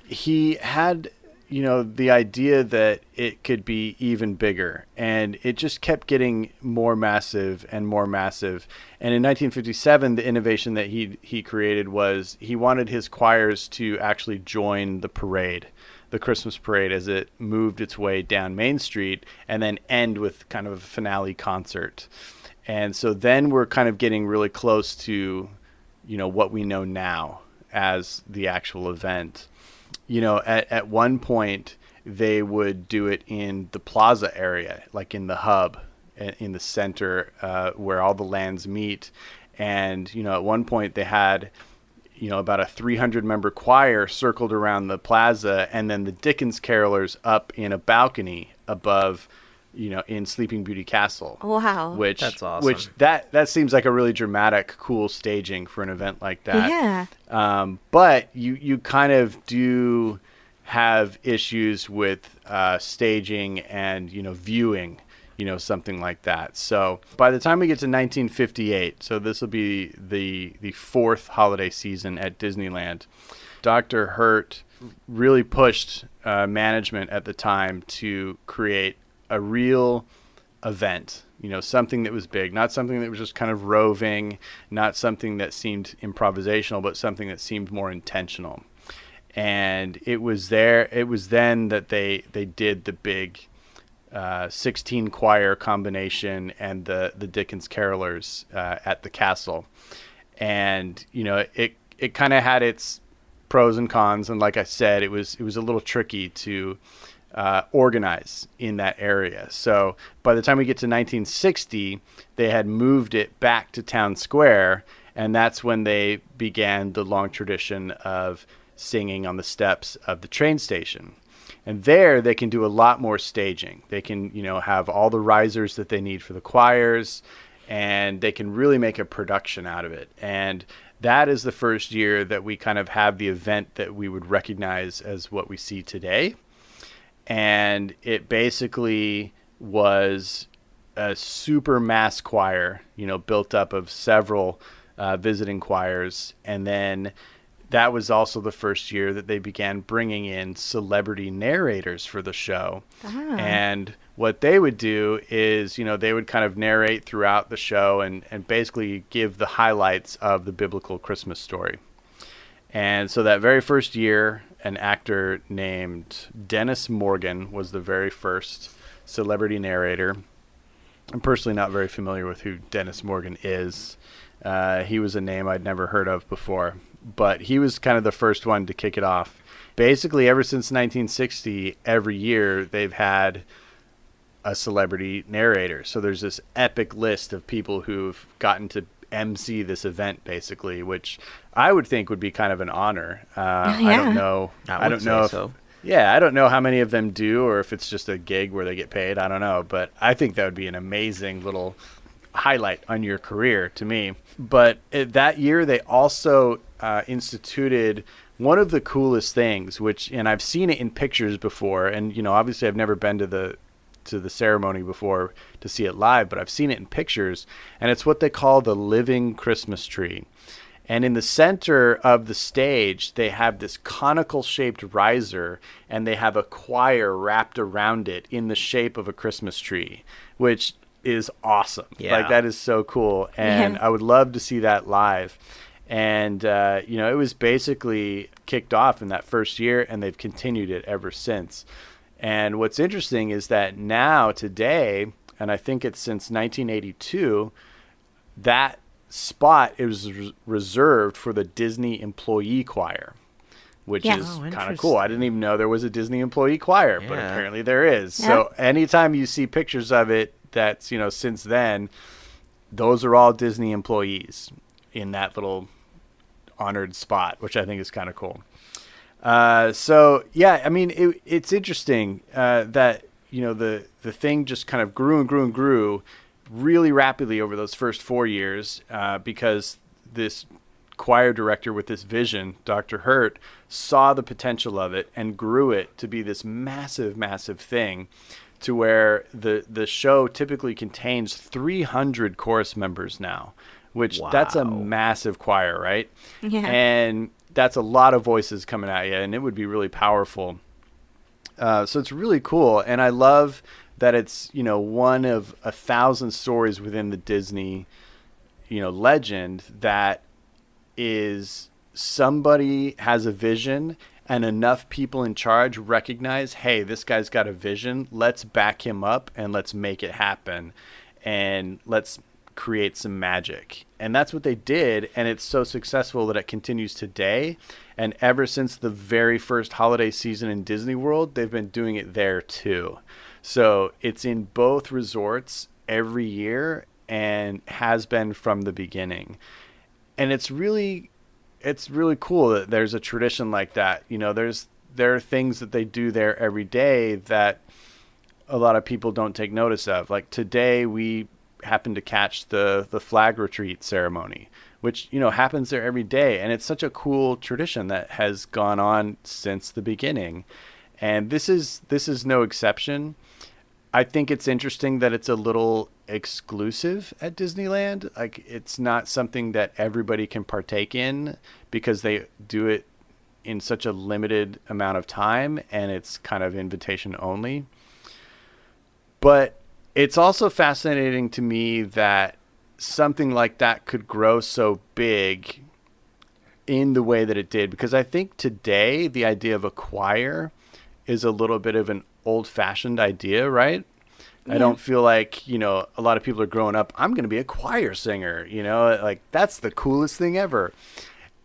he had the idea that it could be even bigger, and it just kept getting more massive and more massive. And in 1957, the innovation that he created was he wanted his choirs to actually join the parade, the Christmas parade, as it moved its way down Main Street, and then end with kind of a finale concert. And so then we're kind of getting really close to, what we know now as the actual event. At one point they would do it in the plaza area, like in the hub, in the center, where all the lands meet. And, at one point they had, about a 300 member choir circled around the plaza, and then the Dickens carolers up in a balcony above, in Sleeping Beauty Castle. Wow. That's awesome. Which that seems like a really dramatic, cool staging for an event like that. Yeah. But you kind of do have issues with staging and, viewing, something like that. So by the time we get to 1958, so this will be the fourth holiday season at Disneyland, Dr. Hurt really pushed management at the time to create a real event, something that was big, not something that was just kind of roving, not something that seemed improvisational, but something that seemed more intentional. And it was then that they did the big 16 choir combination and the Dickens carolers at the castle. And it kind of had its pros and cons, and like I said, it was a little tricky to organize in that area. So by the time we get to 1960, they had moved it back to Town Square, and that's when they began the long tradition of singing on the steps of the train station. And there they can do a lot more staging. They can, have all the risers that they need for the choirs, and they can really make a production out of it. And that is the first year that we kind of have the event that we would recognize as what we see today. And it basically was a super mass choir, built up of several visiting choirs. And then that was also the first year that they began bringing in celebrity narrators for the show. Ah. And what they would do is, they would kind of narrate throughout the show and basically give the highlights of the biblical Christmas story. And so that very first year, an actor named Dennis Morgan was the very first celebrity narrator. I'm personally not very familiar with who Dennis Morgan is. He was a name I'd never heard of before, but he was kind of the first one to kick it off. Basically, ever since 1960, every year they've had a celebrity narrator. So there's this epic list of people who've gotten to MC this event, basically, which I would think would be kind of an honor. I don't know. I don't know if, so. Yeah, I don't know how many of them do, or if it's just a gig where they get paid. I don't know, but I think that would be an amazing little highlight on your career to me. But that year, they also instituted one of the coolest things, and I've seen it in pictures before, and obviously I've never been to the ceremony before to see it live, but I've seen it in pictures, and it's what they call the living Christmas tree. And in the center of the stage, they have this conical shaped riser, and they have a choir wrapped around it in the shape of a Christmas tree, which is awesome. Yeah. Like, that is so cool. And I would love to see that live. And, it was basically kicked off in that first year, and they've continued it ever since. And what's interesting is that now, today, and I think it's since 1982, that spot is reserved for the Disney employee choir, which is kind of cool. I didn't even know there was a Disney employee choir, but apparently there is. Yeah. So anytime you see pictures of it, that's, since then, those are all Disney employees in that little honored spot, which I think is kind of cool. It's interesting that, the thing just kind of grew and grew and grew really rapidly over those first 4 years, because this choir director with this vision, Dr. Hurt, saw the potential of it and grew it to be this massive, massive thing, to where the show typically contains 300 chorus members now, which that's a massive choir, right? Yeah. And that's a lot of voices coming at you, and it would be really powerful. So it's really cool. And I love that it's, one of 1,000 stories within the Disney, legend that is somebody has a vision and enough people in charge recognize, hey, this guy's got a vision. Let's back him up and let's make it happen. And let's create some magic. And that's what they did. And it's so successful that it continues today. And ever since the very first holiday season in Disney World, they've been doing it there too. So it's in both resorts every year and has been from the beginning. And it's really cool that there's a tradition like that. There are things that they do there every day that a lot of people don't take notice of. Like today, we happened to catch the flag retreat ceremony, which, happens there every day. And it's such a cool tradition that has gone on since the beginning. And this is no exception. I think it's interesting that it's a little exclusive at Disneyland. Like, it's not something that everybody can partake in because they do it in such a limited amount of time, and it's kind of invitation only. But it's also fascinating to me that something like that could grow so big in the way that it did, because I think today the idea of a choir is a little bit of an old-fashioned idea, right? Yeah. I don't feel like, a lot of people are growing up, I'm going to be a choir singer, like that's the coolest thing ever.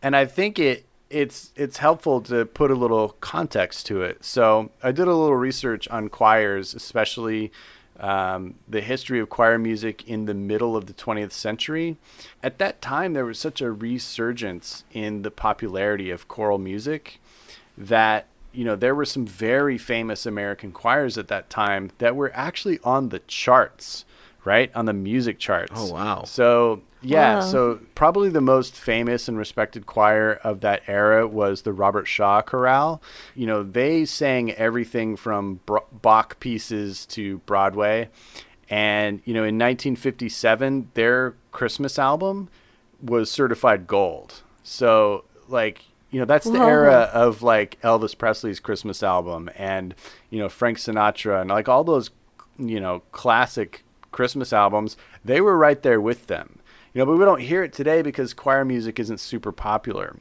And I think it's helpful to put a little context to it. So I did a little research on choirs, especially the history of choir music in the middle of the 20th century. At that time, there was such a resurgence in the popularity of choral music that, there were some very famous American choirs at that time that were actually on the charts, right? On the music charts. Oh, wow. So, yeah. Wow. So probably the most famous and respected choir of that era was the Robert Shaw Chorale. They sang everything from Bach pieces to Broadway. And, in 1957, their Christmas album was certified gold. So, that's the era of Elvis Presley's Christmas album and, Frank Sinatra and all those, classic Christmas albums. They were right there with them, but we don't hear it today because choir music isn't super popular.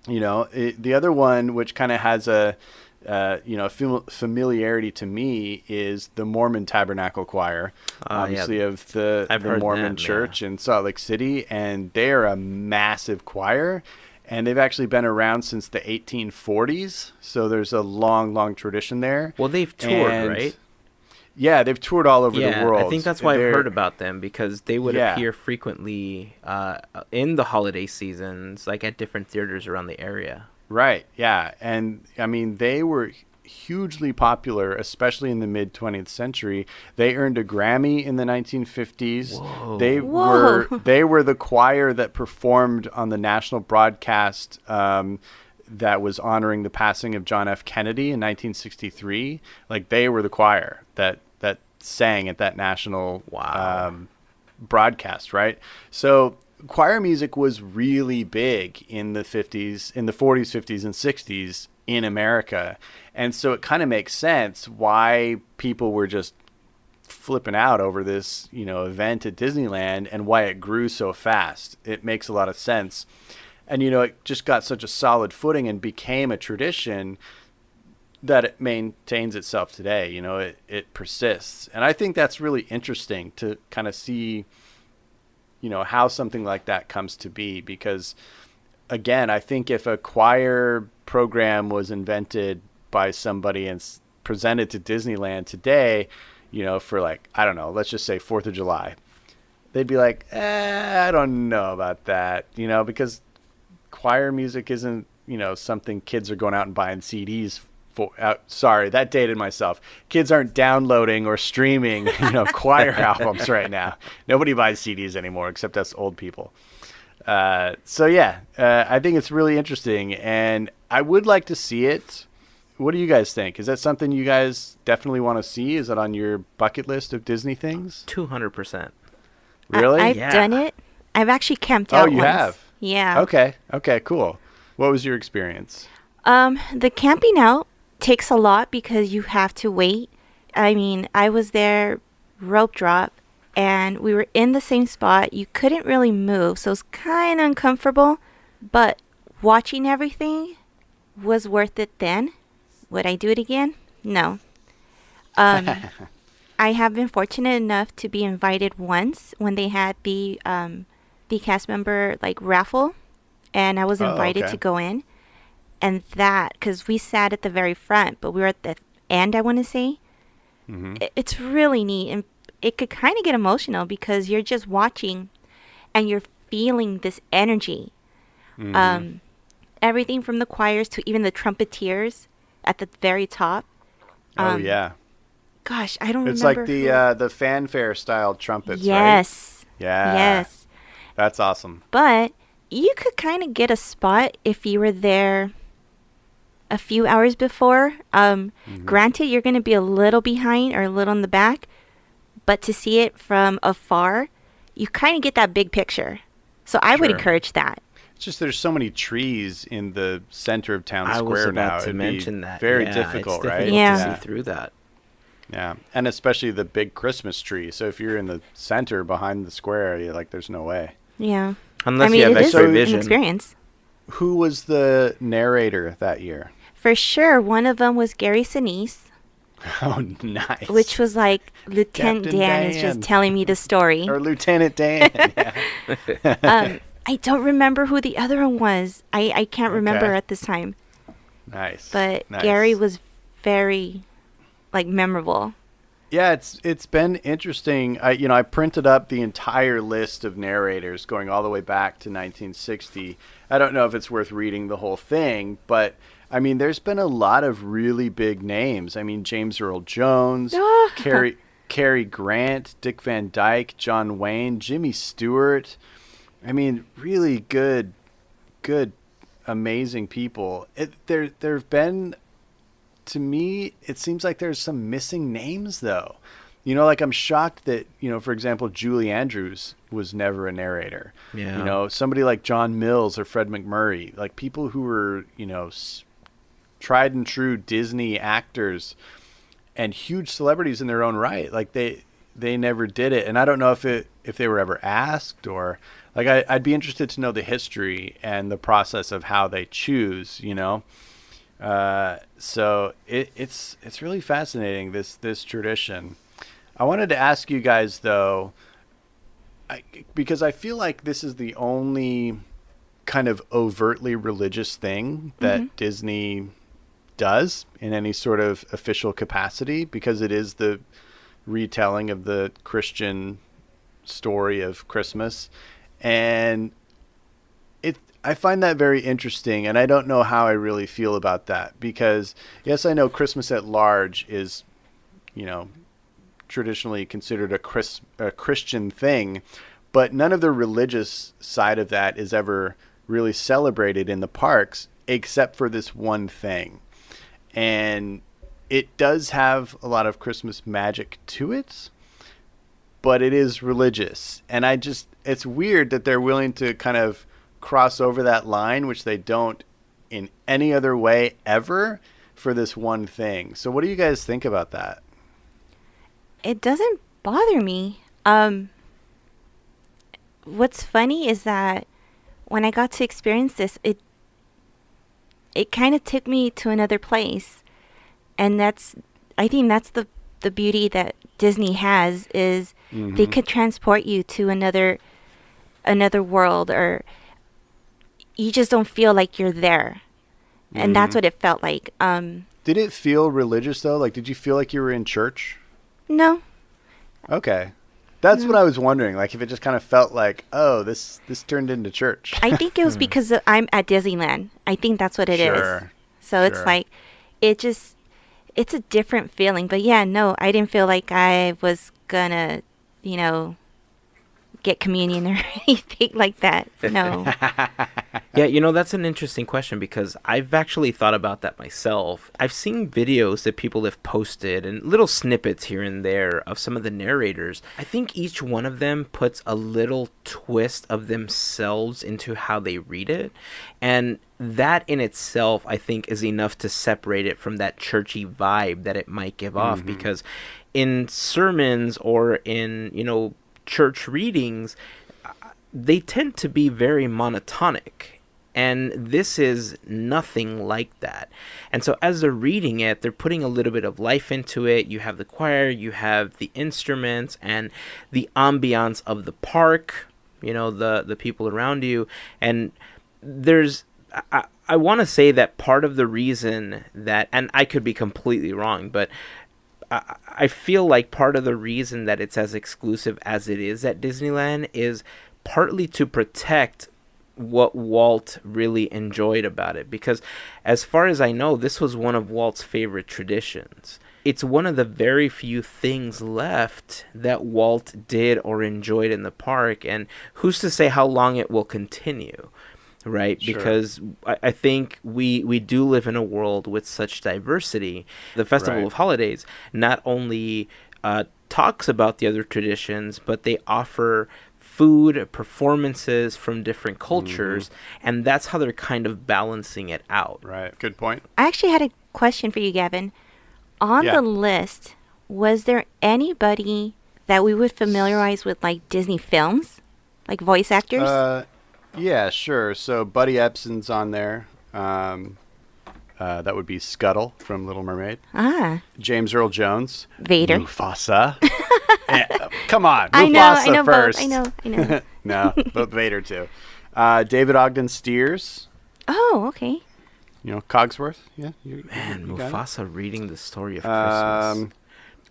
The other one, which kind of has a, familiarity to me, is the Mormon Tabernacle Choir, obviously of the Mormon Church in Salt Lake City. And they're a massive choir. And they've actually been around since the 1840s. So there's a long, long tradition there. Well, they've toured, right? Yeah, they've toured all over the world. I think that's why I've heard about them, because they would appear frequently in the holiday seasons, at different theaters around the area. Right, yeah. And, they were hugely popular, especially in the mid-20th century. They earned a Grammy in the 1950s. Whoa. They were the choir that performed on the national broadcast that was honoring the passing of John F. Kennedy in 1963. They were the choir that sang at that national broadcast, right? So choir music was really big in the 40s, 50s, and 60s in America. And so it kind of makes sense why people were just flipping out over this, event at Disneyland and why it grew so fast. It makes a lot of sense. And, it just got such a solid footing and became a tradition that it maintains itself today. It persists. And I think that's really interesting to kind of see, how something like that comes to be. Because, again, I think if a choir program was invented by somebody and presented to Disneyland today, for like, I don't know, let's just say 4th of July, they'd be like, I don't know about that, because choir music isn't, something kids are going out and buying CDs for. Sorry, that dated myself. Kids aren't downloading or streaming, choir albums right now. Nobody buys CDs anymore except us old people. I think it's really interesting, and I would like to see it. What do you guys think? Is that something you guys definitely want to see? Is it on your bucket list of Disney things? 200%. Really? I've done it. I've actually camped out once. Oh, you have? Yeah. Okay, cool. What was your experience? The camping out takes a lot because you have to wait. I mean, I was there rope drop, and we were in the same spot. You couldn't really move, so it was kind of uncomfortable. But watching everything was worth it then. Would I do it again? No. I have been fortunate enough to be invited once when they had the cast member raffle, and I was invited to go in. And that, because we sat at the very front, but we were at the end, I want to say. Mm-hmm. It's really neat, and it could kind of get emotional because you're just watching and you're feeling this energy. Mm-hmm. Everything from the choirs to even the trumpeters at the very top. Yeah. Gosh, I don't remember. It's like the fanfare style trumpets, yes. Right? Yeah. Yes. That's awesome. But you could kind of get a spot if you were there a few hours before. Granted, you're going to be a little behind or a little in the back, but to see it from afar, you kind of get that big picture. So I would encourage that. It's just there's so many trees in the center of town square now. I was about to mention that. Very difficult, right? To see through that. Yeah, and especially the big Christmas tree. So if you're in the center behind the square, there's no way. Yeah. Unless you have extra vision. An experience. Who was the narrator that year? For sure, one of them was Gary Sinise. Oh, nice. Which was like Lieutenant Dan is just telling me the story. Or Lieutenant Dan. Yeah. I don't remember who the other one was. I can't remember at this time. Nice. But Gary was very memorable. Yeah, it's been interesting. I printed up the entire list of narrators going all the way back to 1960. I don't know if it's worth reading the whole thing, but I mean, there's been a lot of really big names. I mean, James Earl Jones, Cary Grant, Dick Van Dyke, John Wayne, Jimmy Stewart. I mean, really good, amazing people. There've been, to me, it seems like there's some missing names, though. I'm shocked that, for example, Julie Andrews was never a narrator. Yeah. Somebody like John Mills or Fred McMurray, like people who were, tried and true Disney actors and huge celebrities in their own right. Like they never did it. And I don't know if they were ever asked or I'd be interested to know the history and the process of how they choose, So it's really fascinating, this tradition. I wanted to ask you guys though, because I feel like this is the only kind of overtly religious thing that Disney does in any sort of official capacity, because it is the retelling of the Christian story of Christmas. And I find that very interesting, and I don't know how I really feel about that, because yes, I know Christmas at large is, traditionally considered a Christian thing, but none of the religious side of that is ever really celebrated in the parks except for this one thing. And it does have a lot of Christmas magic to it, but it is religious. And it's weird that they're willing to kind of cross over that line, which they don't in any other way ever, for this one thing. So what do you guys think about that? It doesn't bother me. What's funny is that when I got to experience this, it kind of took me to another place, and I think that's the beauty that Disney has is they could transport you to another world, or you just don't feel like you're there, and that's what it felt like. Did it feel religious though? Like, did you feel like you were in church? No. Okay. That's what I was wondering. Like, if it just kind of felt like, oh, this turned into church. I think it was because I'm at Disneyland. I think that's what it is. So it's like, it's a different feeling. But yeah, no, I didn't feel like I was gonna, get communion or anything like that. No. Yeah, that's an interesting question because I've actually thought about that myself. I've seen videos that people have posted and little snippets here and there of some of the narrators. I think each one of them puts a little twist of themselves into how they read it. And that in itself, I think, is enough to separate it from that churchy vibe that it might give off. Because in sermons or in, church readings, they tend to be very monotonic, and this is nothing like that. And so as they're reading it, they're putting a little bit of life into it. You have the choir, you have the instruments, and the ambiance of the park, the people around you. And there's I want to say that part of the reason that, and I could be completely wrong, but I feel like part of the reason that it's as exclusive as it is at Disneyland is partly to protect what Walt really enjoyed about it. Because as far as I know, this was one of Walt's favorite traditions. It's one of the very few things left that Walt did or enjoyed in the park. And who's to say how long it will continue? Right? Sure. Because I think we do live in a world with such diversity. The Festival of Holidays not only talks about the other traditions, but they offer food, performances from different cultures, and that's how they're kind of balancing it out. Right. Good point. I actually had a question for you, Gavin. On the list, was there anybody that we would familiarize with, like, Disney films? Like voice actors? Yeah, sure. So Buddy Ebsen's on there. That would be Scuttle from Little Mermaid. James Earl Jones. Vader. Mufasa. Come on, Mufasa I know first. Both. I know. No, but Vader too. David Ogden Stiers. Oh, okay. Cogsworth. Yeah. Man, Mufasa reading the story of Christmas.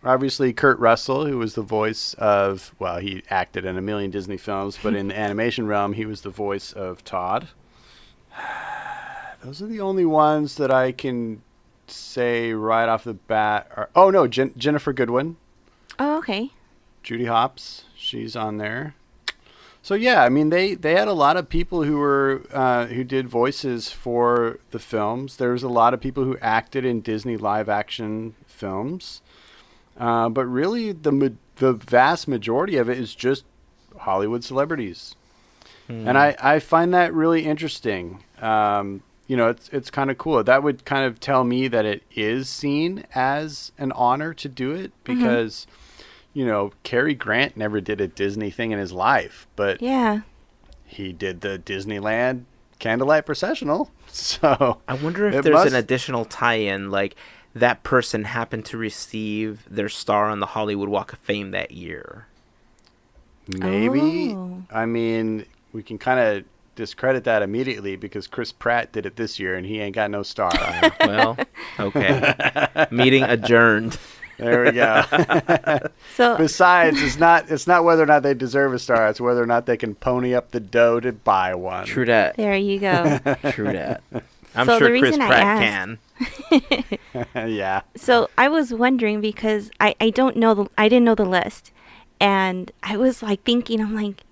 Obviously, Kurt Russell, who was the voice of, he acted in a million Disney films, but in the animation realm, he was the voice of Todd. Those are the only ones that I can say right off the bat. Jennifer Goodwin. Oh, okay. Judy Hopps, she's on there. So yeah, I mean they had a lot of people who did voices for the films. There's a lot of people who acted in Disney live action films. But really, the vast majority of it is just Hollywood celebrities. And I find that really interesting. It's kind of cool. That would kind of tell me that it is seen as an honor to do it because, Cary Grant never did a Disney thing in his life. But he did the Disneyland Candlelight Processional. So I wonder if there's an additional tie-in, like that person happened to receive their star on the Hollywood Walk of Fame that year. Maybe. Oh. I mean, we can kind of discredit that immediately because Chris Pratt did it this year and he ain't got no star. Well, okay. Meeting adjourned. There we go. So besides, it's not whether or not they deserve a star, it's whether or not they can pony up the dough to buy one. True that. There you go. True that. I'm sure Chris Pratt can. Yeah. So I was wondering because I didn't know the list, and I was like thinking, I'm like,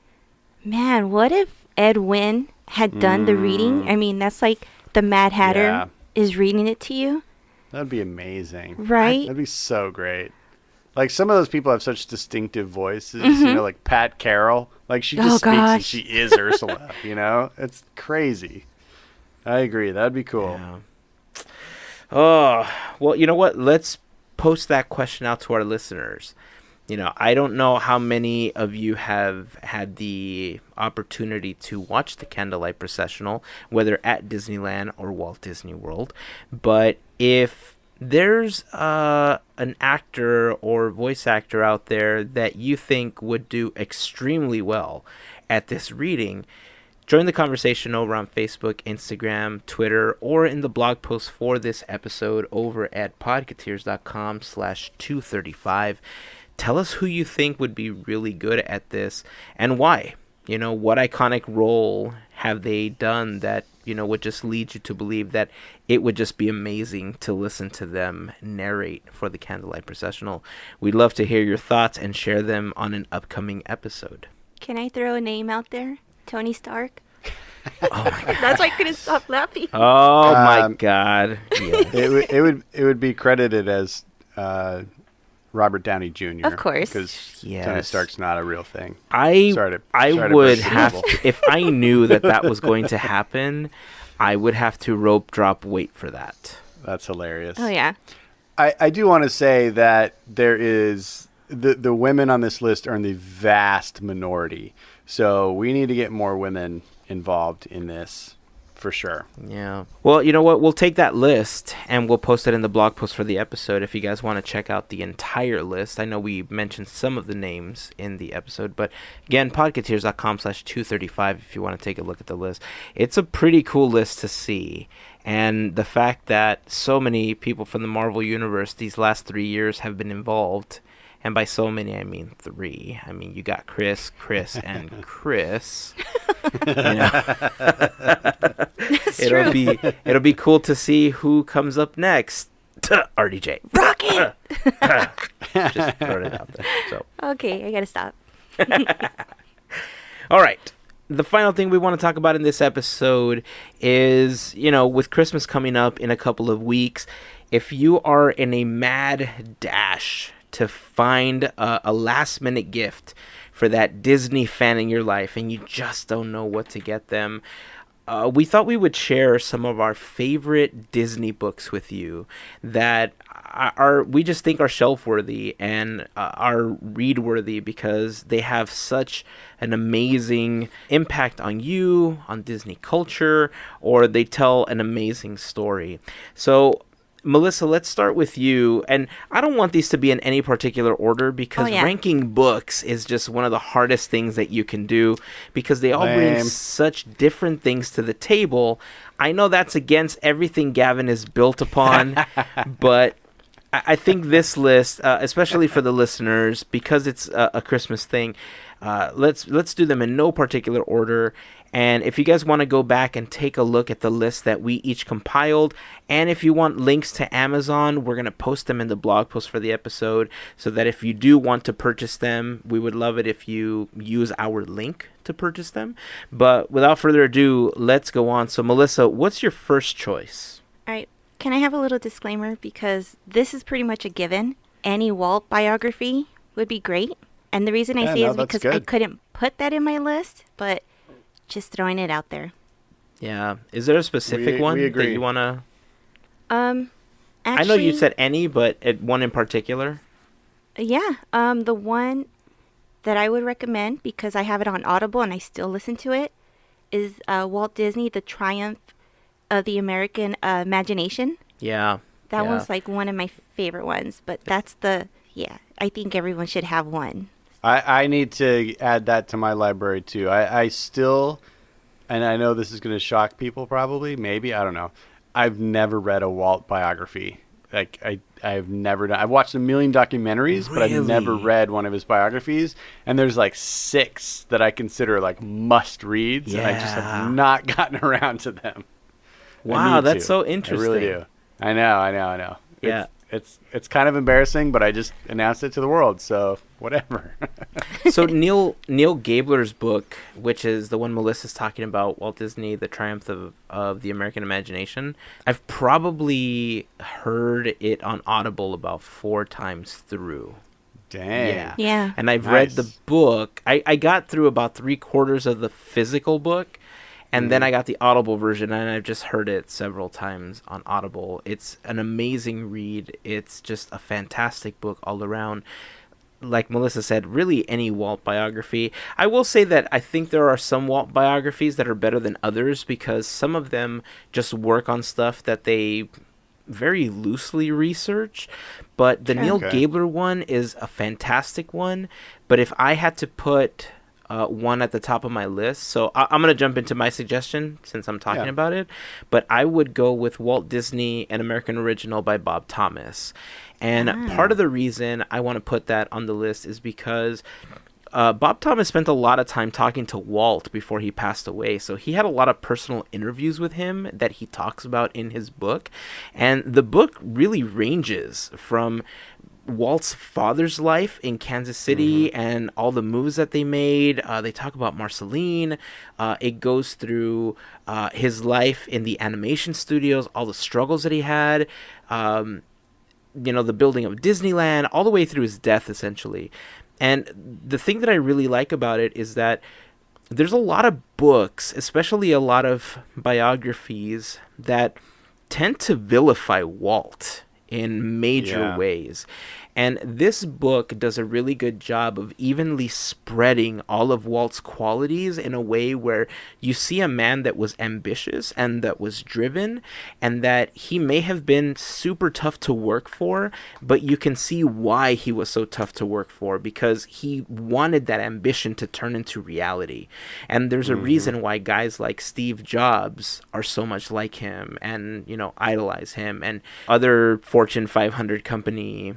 man, what if Ed Wynn had done the reading? I mean, that's like the Mad Hatter is reading it to you. That'd be amazing, right? That'd be so great. Like some of those people have such distinctive voices, like Pat Carroll. Like she just speaks and she is Ursula. It's crazy. I agree. That'd be cool. Yeah. Oh, well, you know what? Let's post that question out to our listeners. I don't know how many of you have had the opportunity to watch the Candlelight Processional, whether at Disneyland or Walt Disney World, but if there's an actor or voice actor out there that you think would do extremely well at this reading, join the conversation over on Facebook, Instagram, Twitter, or in the blog post for this episode over at podketeers.com/235. Tell us who you think would be really good at this and why. What iconic role have they done that, would just lead you to believe that it would just be amazing to listen to them narrate for the Candlelight Processional. We'd love to hear your thoughts and share them on an upcoming episode. Can I throw a name out there? Tony Stark? Oh my God. That's why I couldn't stop laughing. Oh my God. Yes. It would be credited as Robert Downey Jr. Of course. Because Tony Stark's not a real thing. I would have to, if I knew that was going to happen, I would have to rope drop wait for that. That's hilarious. Oh, yeah. I do want to say that there is the women on this list are in the vast minority. So we need to get more women involved in this. For sure. Yeah. Well, you know what? We'll take that list and we'll post it in the blog post for the episode if you guys want to check out the entire list. I know we mentioned some of the names in the episode, but again, podketeers.com/235 if you want to take a look at the list. It's a pretty cool list to see. And the fact that so many people from the Marvel Universe these last 3 years have been involved. And by so many, I mean 3. I mean, you got Chris, and Chris. It'll be cool to see who comes up next. RDJ. Rocket! Just throwing it out there. So. Okay, I gotta stop. All right. The final thing we want to talk about in this episode is, with Christmas coming up in a couple of weeks, if you are in a mad dash to find a last-minute gift for that Disney fan in your life and you just don't know what to get them, we thought we would share some of our favorite Disney books with you that we just think are shelf-worthy and are read-worthy because they have such an amazing impact on you, on Disney culture, or they tell an amazing story. So Melissa, let's start with you. And I don't want these to be in any particular order because ranking books is just one of the hardest things that you can do because they all bring such different things to the table. I know that's against everything Gavin is built upon, but I think this list, especially for the listeners, because it's a Christmas thing, let's do them in no particular order. And if you guys want to go back and take a look at the list that we each compiled, and if you want links to Amazon, we're going to post them in the blog post for the episode so that if you do want to purchase them, we would love it if you use our link to purchase them. But without further ado, let's go on. So Melissa, what's your first choice? All right. Can I have a little disclaimer? Because this is pretty much a given. Any Walt biography would be great. And the reason I say is because I couldn't put that in my list, but just throwing it out there. Yeah. Is there a specific one that you want to... Actually, I know you said any, but one in particular? Yeah. The one that I would recommend, because I have it on Audible and I still listen to it, is Walt Disney, The Triumph of the American Imagination. Yeah. That one's like one of my favorite ones, but that's I think everyone should have one. I need to add that to my library too. I still, and I know this is going to shock people probably, maybe, I don't know. I've never read a Walt biography. Like I've never done. I've watched a million documentaries, but I've never read one of his biographies. And there's like 6 that I consider like must reads, and I just have not gotten around to them. Wow, that's so interesting. I really do. I know. Yeah. It's kind of embarrassing, but I just announced it to the world, so whatever. So Neil Gabler's book, which is the one Melissa's talking about, Walt Disney, The Triumph of the American Imagination, I've probably heard it on Audible about 4 times through. Dang. Yeah. And I've read the book. I got through about 3/4 of the physical book. And then I got the Audible version, and I've just heard it several times on Audible. It's an amazing read. It's just a fantastic book all around. like Melissa said, really any Walt biography. I will say that I think there are some Walt biographies that are better than others because some of them just work on stuff that they very loosely research. But the Neil Gabler one is a fantastic one. But if I had to put one at the top of my list, so I'm going to jump into my suggestion since I'm talking about it. But I would go with Walt Disney, An American Original by Bob Thomas. And part of the reason I want to put that on the list is because Bob Thomas spent a lot of time talking to Walt before he passed away. So he had a lot of personal interviews with him that he talks about in his book. And the book really ranges from Walt's father's life in Kansas City and all the moves that they made. They talk about Marceline. It goes through his life in the animation studios, all the struggles that he had. The building of Disneyland, all the way through his death, essentially. And the thing that I really like about it is that there's a lot of books, especially a lot of biographies, that tend to vilify Walt in major ways. And this book does a really good job of evenly spreading all of Walt's qualities in a way where you see a man that was ambitious and that was driven, and that he may have been super tough to work for, but you can see why he was so tough to work for, because he wanted that ambition to turn into reality. And there's a reason why guys like Steve Jobs are so much like him and, idolize him, and other Fortune 500 company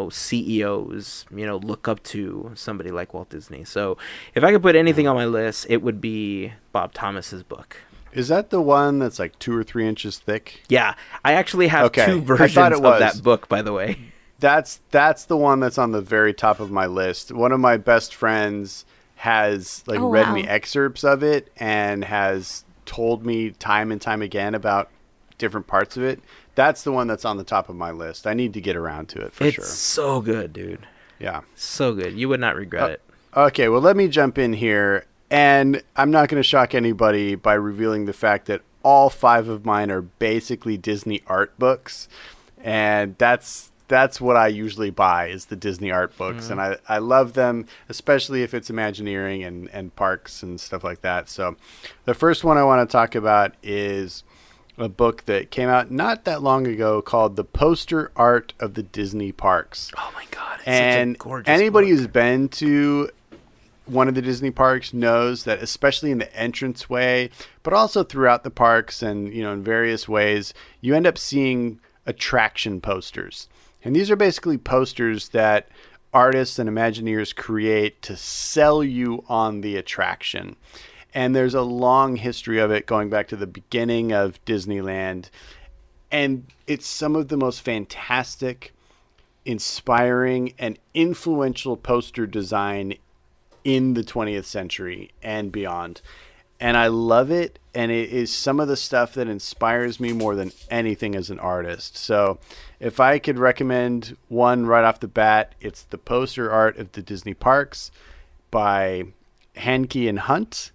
CEOs, look up to somebody like Walt Disney. So if I could put anything on my list, it would be Bob Thomas's book. Is that the one that's like 2 or 3 inches thick? Yeah. I actually have 2 versions of that book, by the way. That's the one that's on the very top of my list. One of my best friends has read me excerpts of it and has told me time and time again about different parts of it. That's the one that's on the top of my list. I need to get around to it for sure. It's so good, dude. Yeah. So good. You would not regret it. Okay, well, let me jump in here. And I'm not going to shock anybody by revealing the fact that all 5 of mine are basically Disney art books. And that's what I usually buy, is the Disney art books. And I love them, especially if it's Imagineering and parks and stuff like that. So the first one I want to talk about is a book that came out not that long ago called The Poster Art of the Disney Parks. Oh my God. It's and such a gorgeous anybody book. who's been to one of the Disney parks knows that, especially in the entranceway, but also throughout the parks and, in various ways, you end up seeing attraction posters. And these are basically posters that artists and Imagineers create to sell you on the attraction. And there's a long history of it going back to the beginning of Disneyland. And it's some of the most fantastic, inspiring, and influential poster design in the 20th century and beyond. And I love it. And it is some of the stuff that inspires me more than anything as an artist. So if I could recommend one right off the bat, it's The Poster Art of the Disney Parks by Hankey and Hunt.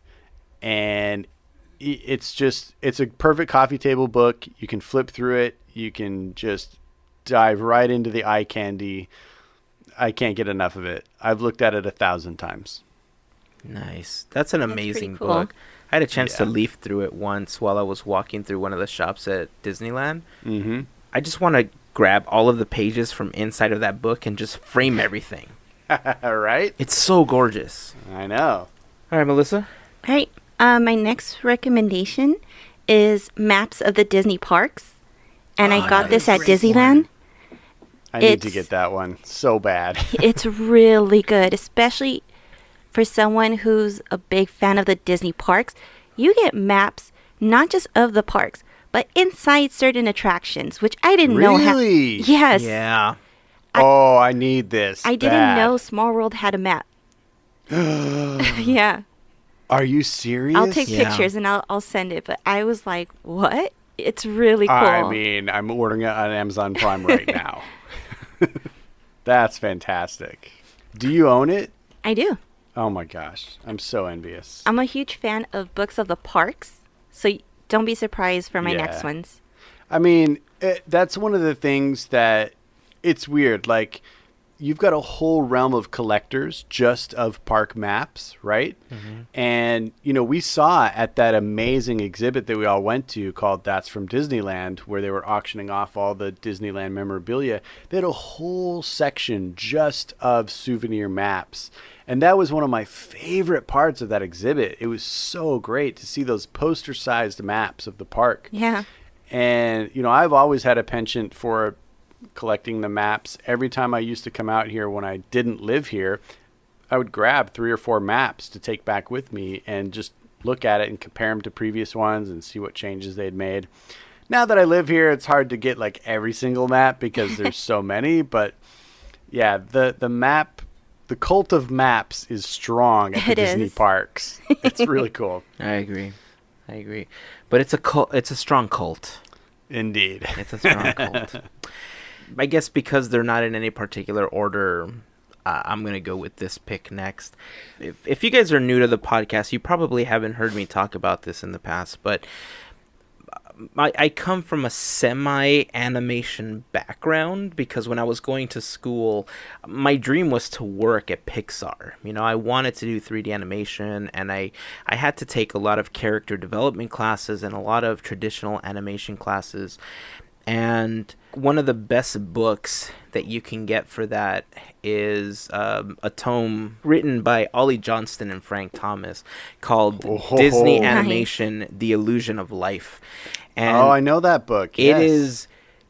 And it's a perfect coffee table book. You can flip through it. You can just dive right into the eye candy. I can't get enough of it. I've looked at it 1,000 times. Nice. That's an amazing cool. book. I had a chance to leaf through it once while I was walking through one of the shops at Disneyland. Mm-hmm. I just want to grab all of the pages from inside of that book and just frame everything. Right? It's so gorgeous. I know. All right, Melissa. All right. My next recommendation is Maps of the Disney Parks. And I got this at Disneyland. I need to get that one so bad. It's really good, especially for someone who's a big fan of the Disney parks. You get maps not just of the parks, but inside certain attractions, which I didn't know. Really? Yes. Yeah. I need this. I didn't know Small World had a map. Yeah. Are you serious? I'll take pictures and I'll send it. But I was like, what? It's really cool. I mean, I'm ordering it on Amazon Prime right now. That's fantastic. Do you own it? I do. Oh my gosh. I'm so envious. I'm a huge fan of books of the parks. So don't be surprised for my next ones. I mean, that's one of the things that it's weird. Like, you've got a whole realm of collectors just of park maps, right? Mm-hmm. And, we saw at that amazing exhibit that we all went to called That's from Disneyland, where they were auctioning off all the Disneyland memorabilia. They had a whole section just of souvenir maps. And that was one of my favorite parts of that exhibit. It was so great to see those poster-sized maps of the park. Yeah. And, I've always had a penchant for collecting the maps. Every time I used to come out here when I didn't live here, I would grab 3 or 4 maps to take back with me and just look at it and compare them to previous ones and see what changes they'd made. Now that I live here, it's hard to get like every single map because there's so many, but yeah, the cult of maps is strong at the Disney parks. It's really cool. I agree. But it's a cult. It's a strong cult. Indeed. It's a strong cult. I guess because they're not in any particular order, I'm going to go with this pick next. If you guys are new to the podcast, you probably haven't heard me talk about this in the past, but I come from a semi-animation background because when I was going to school, my dream was to work at Pixar. I wanted to do 3D animation, and I had to take a lot of character development classes and a lot of traditional animation classes. And one of the best books that you can get for that is a tome written by Ollie Johnston and Frank Thomas called Disney Animation, The Illusion of Life. And I know that book. It is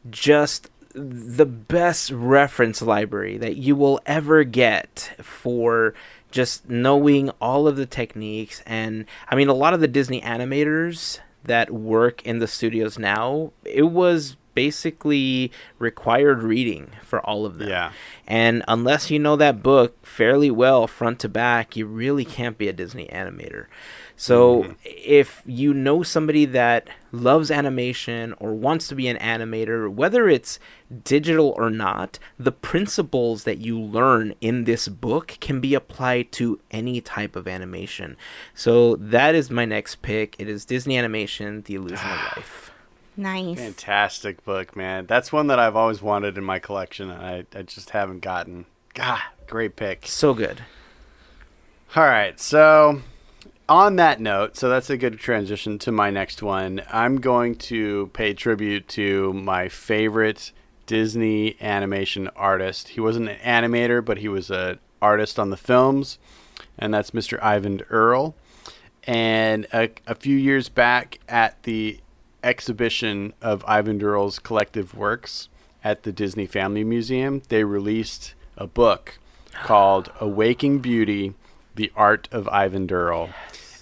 just the best reference library that you will ever get for just knowing all of the techniques. And I mean, a lot of the Disney animators that work in the studios now, it was basically required reading for all of them. Yeah. And unless you know that book fairly well front to back, you really can't be a Disney animator. So if you know somebody that loves animation or wants to be an animator, whether it's digital or not, the principles that you learn in this book can be applied to any type of animation. So that is my next pick. It is Disney Animation, The Illusion of Life. Nice. Fantastic book, man. That's one that I've always wanted in my collection, and I just haven't gotten. God, great pick. So good. All right, so on that note, so that's a good transition to my next one. I'm going to pay tribute to my favorite Disney animation artist. He wasn't an animator, but he was an artist on the films, and that's Mr. Ivan Earl. And a few years back at the exhibition of Ivan Earl's collective works at the Disney Family Museum, they released a book called Awaking Beauty, The Art of Ivan Earl.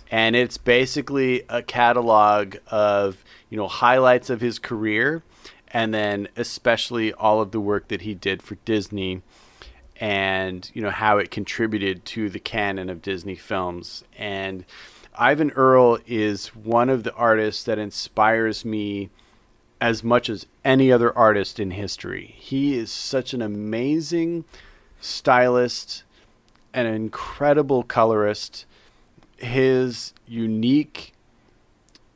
And it's basically a catalog of, highlights of his career, and then especially all of the work that he did for Disney and, how it contributed to the canon of Disney films. And Ivan Earl is one of the artists that inspires me as much as any other artist in history. He is such an amazing stylist, an incredible colorist. His unique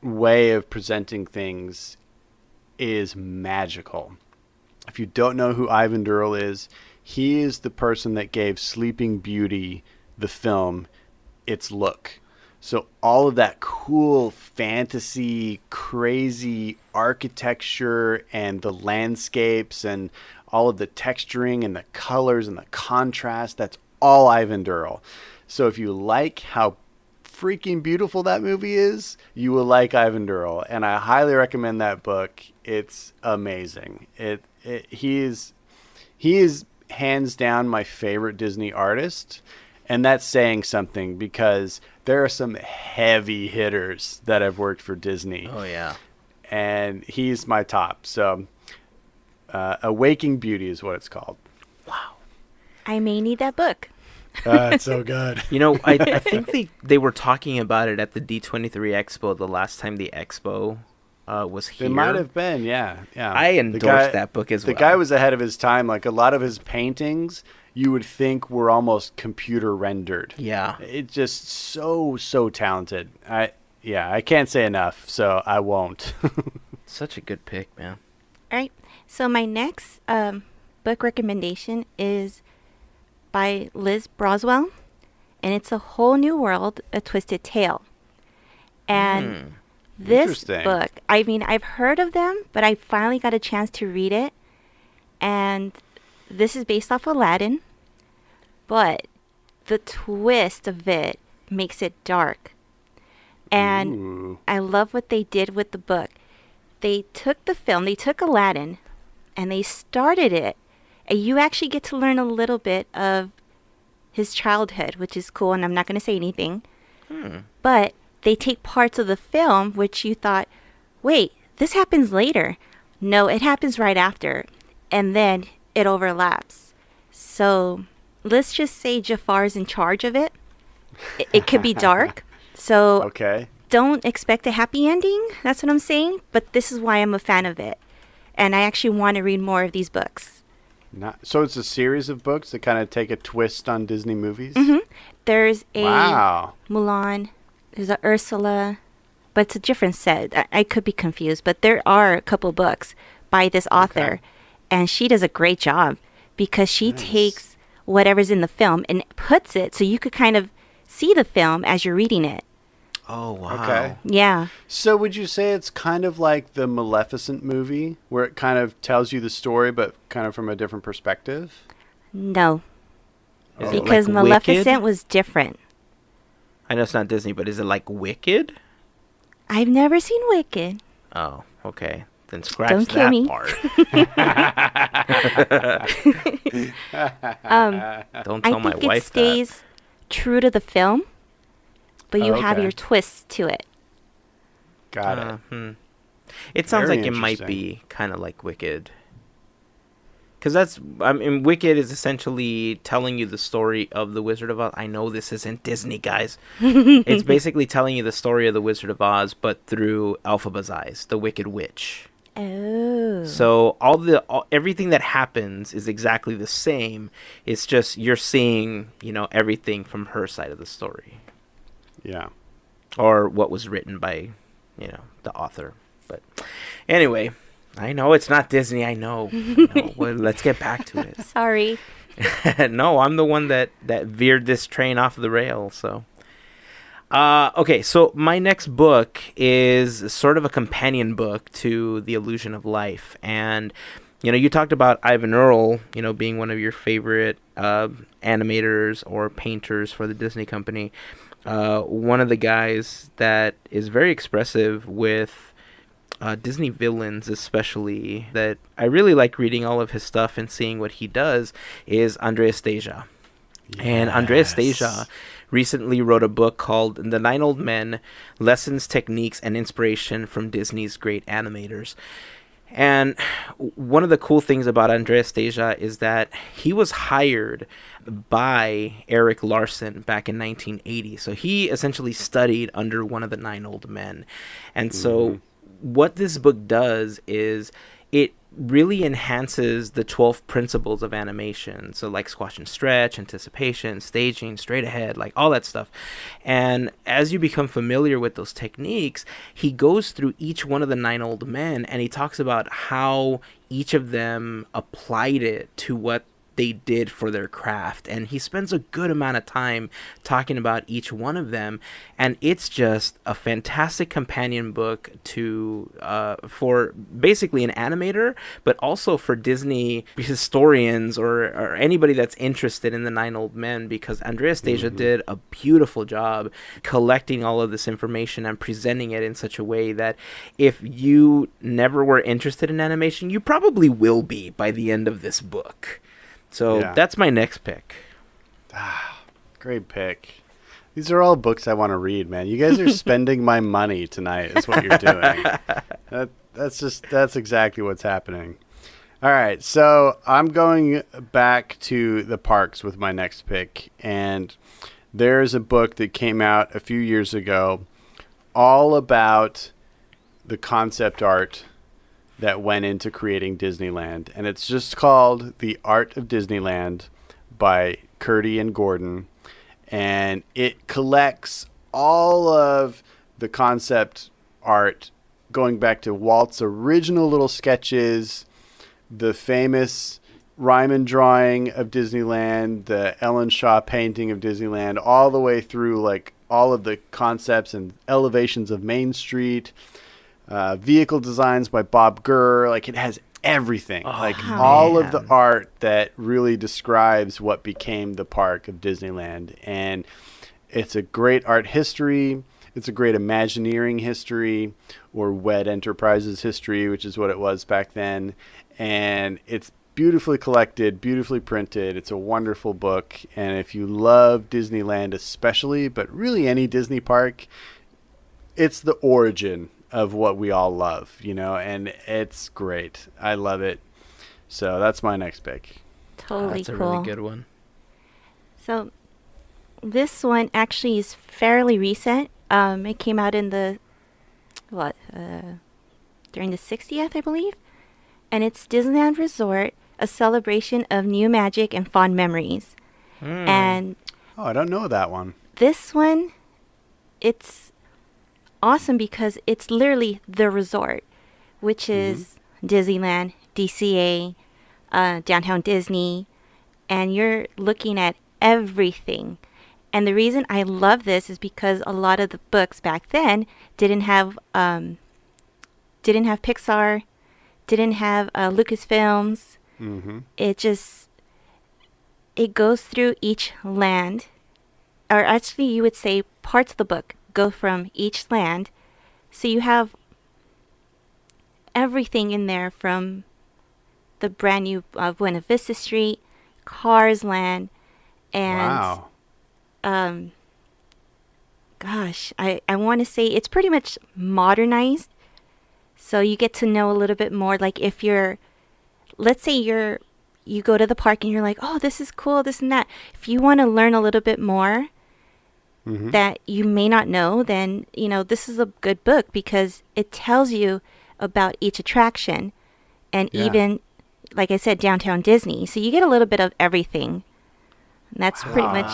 way of presenting things is magical. If you don't know who Ivan Earl is, he is the person that gave Sleeping Beauty, the film, its look. So all of that cool fantasy, crazy architecture and the landscapes and all of the texturing and the colors and the contrast, that's all Ivan Earl. So if you like how freaking beautiful that movie is, you will like Ivan Earl. And I highly recommend that book. It's amazing. He is hands down my favorite Disney artist. And that's saying something because there are some heavy hitters that have worked for Disney. Oh, yeah. And he's my top. So Awaking Beauty is what it's called. Wow. I may need that book. It's so good. I think they were talking about it at the D23 Expo the last time the expo was here. It might have been, yeah. I endorsed that book as well. The guy was ahead of his time. Like a lot of his paintings, you would think were almost computer rendered. Yeah. It's just so talented. I can't say enough, so I won't. Such a good pick, man. All right. So my next book recommendation is by Liz Broswell, and it's a whole new world, a twisted tale. And this book, I mean, I've heard of them, but I finally got a chance to read it. And this is based off Aladdin, but the twist of it makes it dark. And I love what they did with the book. They took the film, they took Aladdin, and they started it. And you actually get to learn a little bit of his childhood, which is cool, and I'm not going to say anything. But they take parts of the film which you thought, wait, this happens later. No, it happens right after. And then it overlaps. So let's just say Jafar's in charge of it. It could be dark. So don't expect a happy ending. That's what I'm saying. But this is why I'm a fan of it. And I actually want to read more of these books. So it's a series of books that kind of take a twist on Disney movies? There's a Mulan. There's a Ursula. But it's a different set. I could be confused. But there are a couple books by this author. And she does a great job because she takes whatever's in the film and puts it so you could kind of see the film as you're reading it. Oh, wow. Okay. Yeah. So would you say it's kind of like the Maleficent movie where it kind of tells you the story but kind of from a different perspective? No. Is because it like Maleficent Wicked? was different. I know it's not Disney, but is it like Wicked? I've never seen Wicked. Oh, okay. Then scratch Don't kill that me. part. Don't tell my I think wife it stays true to the film, but you have okay. your twists to it. Got it. It sounds Very like it might interesting. be kind of like Wicked. Because Wicked is essentially telling you the story of the Wizard of Oz. I know this isn't Disney, guys. It's basically telling you the story of the Wizard of Oz, but through Elphaba's eyes, the Wicked Witch. Oh. So everything that happens is exactly the same. It's just you're seeing, everything from her side of the story. Yeah. Or what was written by, the author. But anyway, I know it's not Disney. I know. Well, let's get back to it. Sorry. No, I'm the one that veered this train off the rail. So, okay. So my next book is sort of a companion book to The Illusion of Life, and you talked about Ivan Earl, being one of your favorite animators or painters for the Disney company. One of the guys that is very expressive with Disney villains, especially, that I really like reading all of his stuff and seeing what he does, is Andreas Deja. Yes. And Andreas Deja recently wrote a book called The Nine Old Men, Lessons, Techniques, and Inspiration from Disney's Great Animators. And one of the cool things about Andreas Deja is that he was hired by Eric Larson back in 1980. So he essentially studied under one of the Nine Old Men. And so what this book does is it really enhances the 12 principles of animation. So like squash and stretch, anticipation, staging, straight ahead, like all that stuff. And as you become familiar with those techniques, he goes through each one of the Nine Old Men and he talks about how each of them applied it to what they did for their craft, and he spends a good amount of time talking about each one of them, and it's just a fantastic companion book to for basically an animator, but also for Disney historians or anybody that's interested in the Nine Old Men, because Andreas Deja did a beautiful job collecting all of this information and presenting it in such a way that if you never were interested in animation, you probably will be by the end of this book. So that's my next pick. Great pick. These are all books I want to read, man. You guys are spending my money tonight is what you're doing. That's exactly what's happening. All right, so I'm going back to the parks with my next pick. And there's a book that came out a few years ago all about the concept art that went into creating Disneyland. And it's just called The Art of Disneyland by Curdy and Gordon. And it collects all of the concept art going back to Walt's original little sketches, the famous Ryman drawing of Disneyland, the Ellen Shaw painting of Disneyland, all the way through like all of the concepts and elevations of Main Street, vehicle designs by Bob Gurr. Like, it has everything, all of the art that really describes what became the park of Disneyland. And it's a great art history. It's a great Imagineering history, or WED Enterprises history, which is what it was back then. And it's beautifully collected, beautifully printed. It's a wonderful book. And if you love Disneyland especially, but really any Disney park, it's the origin of what we all love, and it's great. I love it. So that's my next pick. Totally that's cool. That's a really good one. So this one actually is fairly recent. It came out in the, during the 60th, I believe. And it's Disneyland Resort, a celebration of new magic and fond memories. And I don't know that one. This one, it's awesome because it's literally the resort, which is Disneyland, DCA, Downtown Disney, and you're looking at everything. And the reason I love this is because a lot of the books back then didn't have Pixar, didn't have Lucasfilms. It goes through each land, or actually you would say parts of the book go from each land. So you have everything in there, from the brand new Buena Vista Street, Cars Land, and gosh, I want to say it's pretty much modernized. So you get to know a little bit more. Like, if let's say you go to the park and you're like, oh, this is cool, this and that. If you want to learn a little bit more that you may not know, then, this is a good book because it tells you about each attraction. And even, like I said, Downtown Disney. So you get a little bit of everything. And that's pretty much,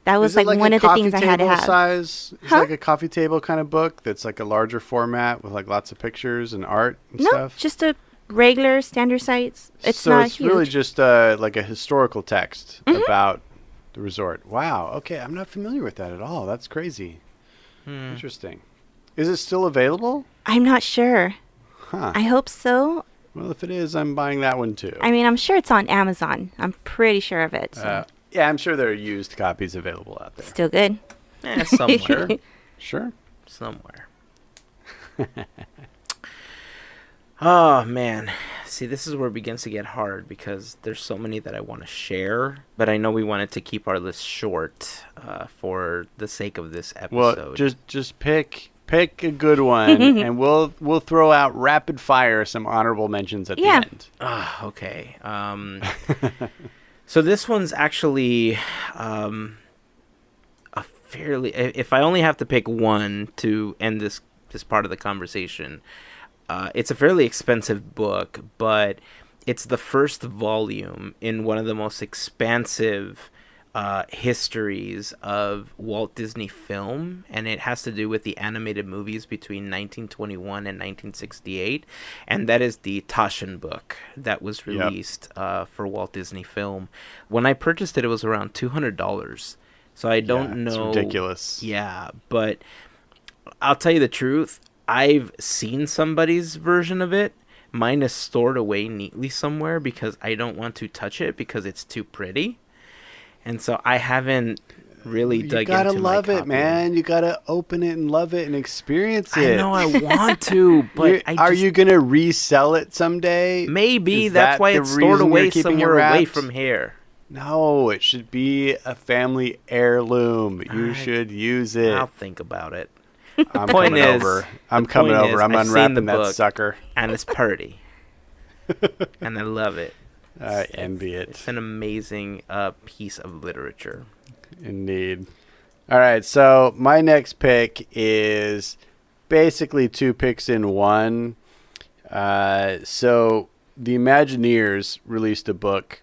that was like one of the things I had to have. Size? It's like a coffee table kind of book that's like a larger format with like lots of pictures and art and stuff? No, just a regular standard size. It's not huge. So it's really just like a historical text about the resort. Wow. Okay. I'm not familiar with that at all. That's crazy. Interesting. Is it still available? I'm not sure. I hope so. Well, if it is, I'm buying that one too. I mean, I'm sure it's on Amazon. I'm pretty sure of it. So. Yeah, I'm sure there are used copies available out there. Still good? Somewhere. Sure. Somewhere. Oh, man. See, this is where it begins to get hard because there's so many that I want to share, but I know we wanted to keep our list short for the sake of this episode. Well, just pick a good one, and we'll throw out rapid fire some honorable mentions at the end. Okay. So this one's actually a fairly... If I only have to pick one to end this part of the conversation, it's a fairly expensive book, but it's the first volume in one of the most expansive histories of Walt Disney film, and it has to do with the animated movies between 1921 and 1968, and that is the Taschen book that was released for Walt Disney film. When I purchased it, it was around $200, so I don't know. It's ridiculous. Yeah, but I'll tell you the truth, I've seen somebody's version of it. Mine is stored away neatly somewhere because I don't want to touch it because it's too pretty. And so I haven't really dug into my You gotta love copy. It, man. You gotta open it and love it and experience it. I know I want to, but are you gonna resell it someday? Maybe. That's why it's stored away somewhere away from here. No, it should be a family heirloom. You should use it. I'll think about it. I'm coming over. I'm unwrapping that sucker. And it's pretty. And I love it. I envy it. It's an amazing piece of literature. Indeed. All right, so my next pick is basically two picks in one. So the Imagineers released a book,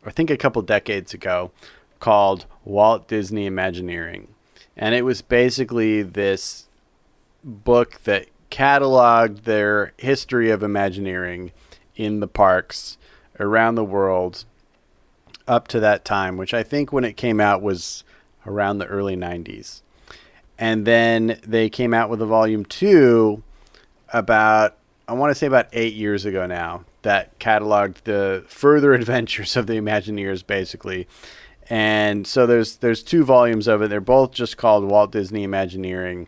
I think a couple decades ago, called Walt Disney Imagineering. And it was basically this book that cataloged their history of Imagineering in the parks around the world up to that time, which I think when it came out was around the early 90s. And then they came out with a volume 2 about 8 years ago now, that cataloged the further adventures of the Imagineers, basically. And so there's 2 volumes of it. They're both just called Walt Disney Imagineering.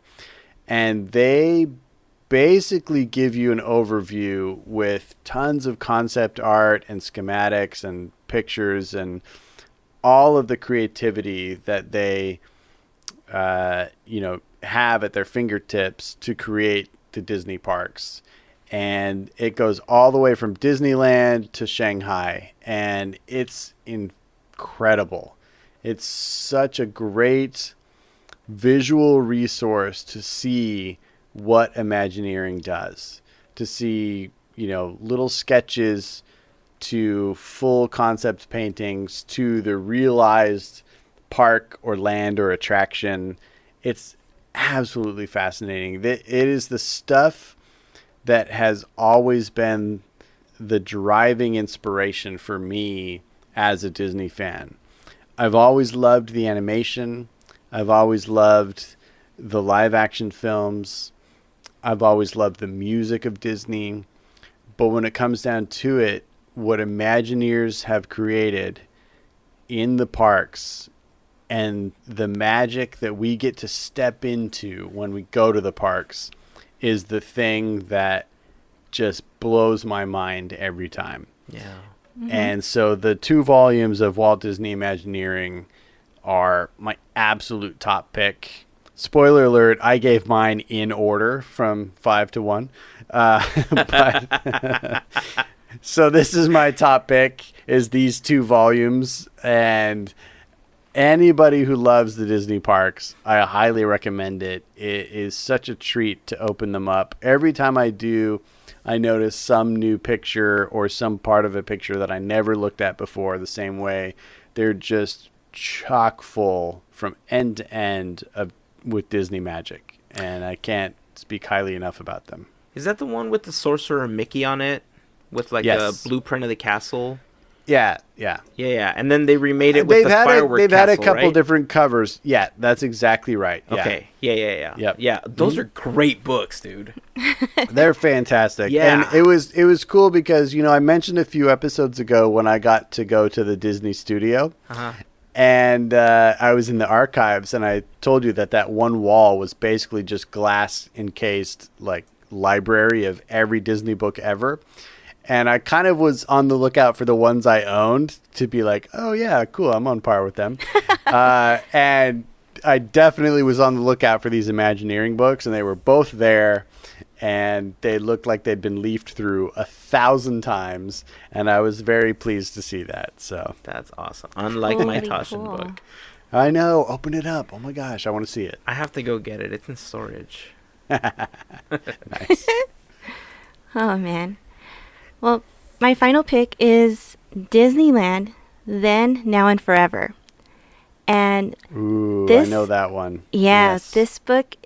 And they basically give you an overview with tons of concept art and schematics and pictures and all of the creativity that they have at their fingertips to create the Disney parks. And it goes all the way from Disneyland to Shanghai, and it's incredible. It's such a great visual resource to see what Imagineering does, to see, little sketches to full concept paintings to the realized park or land or attraction. It's absolutely fascinating. It is the stuff that has always been the driving inspiration for me as a Disney fan. I've always loved the animation. I've always loved the live action films. I've always loved the music of Disney. But when it comes down to it, what Imagineers have created in the parks and the magic that we get to step into when we go to the parks is the thing that just blows my mind every time. Yeah. Mm-hmm. And so the 2 volumes of Walt Disney Imagineering are my absolute top pick. Spoiler alert, I gave mine in order from 5 to 1. So this is my top pick, is these 2 volumes. And anybody who loves the Disney parks, I highly recommend it. It is such a treat to open them up. Every time I do, I notice some new picture or some part of a picture that I never looked at before the same way. They're just chock full from end to end with Disney magic, and I can't speak highly enough about them. Is that the one with the Sorcerer Mickey on it? With a blueprint of the castle? Yeah. And then they remade it with the firework They've castle, had a couple right? different covers. Yeah, that's exactly right. Yeah. Okay. Yeah. Yep. Yeah, those are great books, dude. They're fantastic. Yeah. And it was cool because, I mentioned a few episodes ago when I got to go to the Disney studio. Uh-huh. And I was in the archives, and I told you that one wall was basically just glass encased, like, library of every Disney book ever. And I kind of was on the lookout for the ones I owned to be like, oh, yeah, cool, I'm on par with them. And I definitely was on the lookout for these Imagineering books, and they were both there. And they looked like they'd been leafed through 1,000 times, and I was very pleased to see that. So that's awesome. Unlike my Taschen book. I know. Open it up. Oh my gosh, I want to see it. I have to go get it. It's in storage. Nice. Oh man. Well, my final pick is Disneyland, Then, Now, and Forever. And ooh, I know that one. Yeah, yes. This book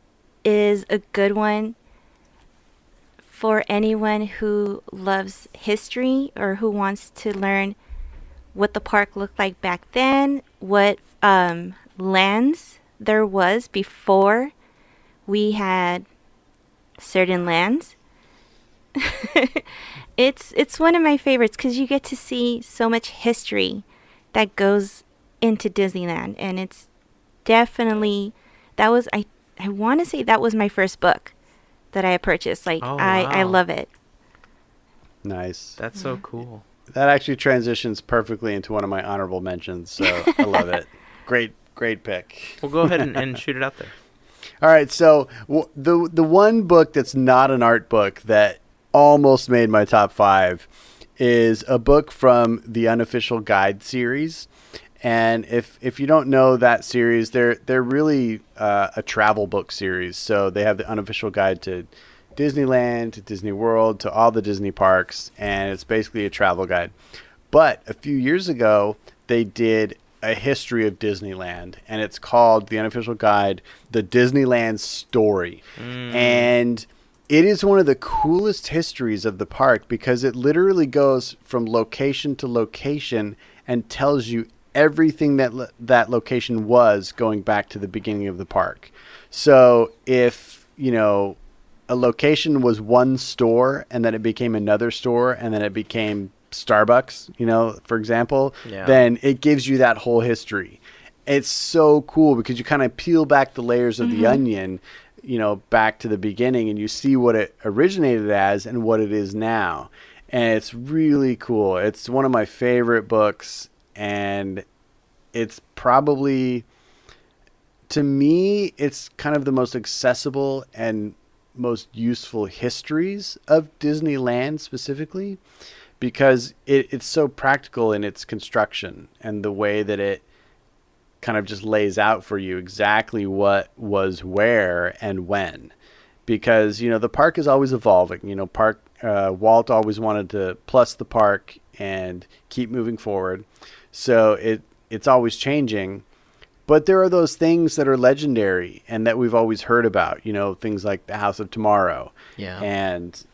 is a good one for anyone who loves history or who wants to learn what the park looked like back then, what lands there was before we had certain lands. It's one of my favorites because you get to see so much history that goes into Disneyland, and it's definitely I want to say that was my first book that I purchased. Like, oh, I wow. love it. Nice. That's so cool. That actually transitions perfectly into one of my honorable mentions, so I love it. Great pick. Well, go ahead and shoot it out there. All right, so the one book that's not an art book that almost made my top 5 is a book from the Unofficial Guide series. And if you don't know that series, they're really a travel book series. So they have the Unofficial Guide to Disneyland, to Disney World, to all the Disney parks, and it's basically a travel guide. But a few years ago, they did a history of Disneyland, and it's called the Unofficial Guide, The Disneyland Story. And it is one of the coolest histories of the park because it literally goes from location to location and tells you everything that location was going back to the beginning of the park. So if, a location was one store and then it became another store and then it became Starbucks, for example, then it gives you that whole history. It's so cool because you kind of peel back the layers of the onion, back to the beginning, and you see what it originated as and what it is now. And it's really cool. It's one of my favorite books, and it's probably, to me, it's kind of the most accessible and most useful histories of Disneyland specifically, because it's so practical in its construction and the way that it kind of just lays out for you exactly what was where and when. Because, the park is always evolving. Walt always wanted to plus the park and keep moving forward. So it's always changing. But there are those things that are legendary and that we've always heard about, things like the House of Tomorrow and,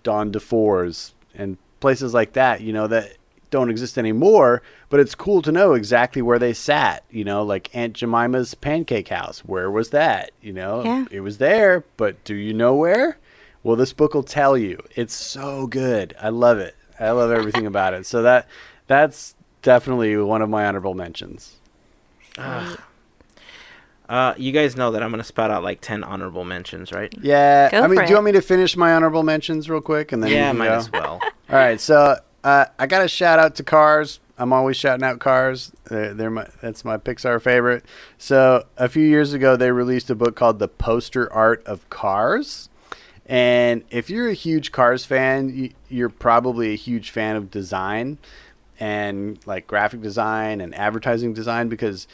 Don DeFore's and places like that, that don't exist anymore, but it's cool to know exactly where they sat, like Aunt Jemima's Pancake House. Where was that? It was there, but do you know where? Well, this book will tell you. It's so good. I love it. I love everything about it. So that's definitely one of my honorable mentions. You guys know that I'm going to spout out like 10 honorable mentions, right? Yeah. Do you want me to finish my honorable mentions real quick? And then might as well. All right. So I got to shout out to Cars. I'm always shouting out Cars. That's my Pixar favorite. So a few years ago, they released a book called The Poster Art of Cars. And if you're a huge Cars fan, you're probably a huge fan of design and like graphic design and advertising design, because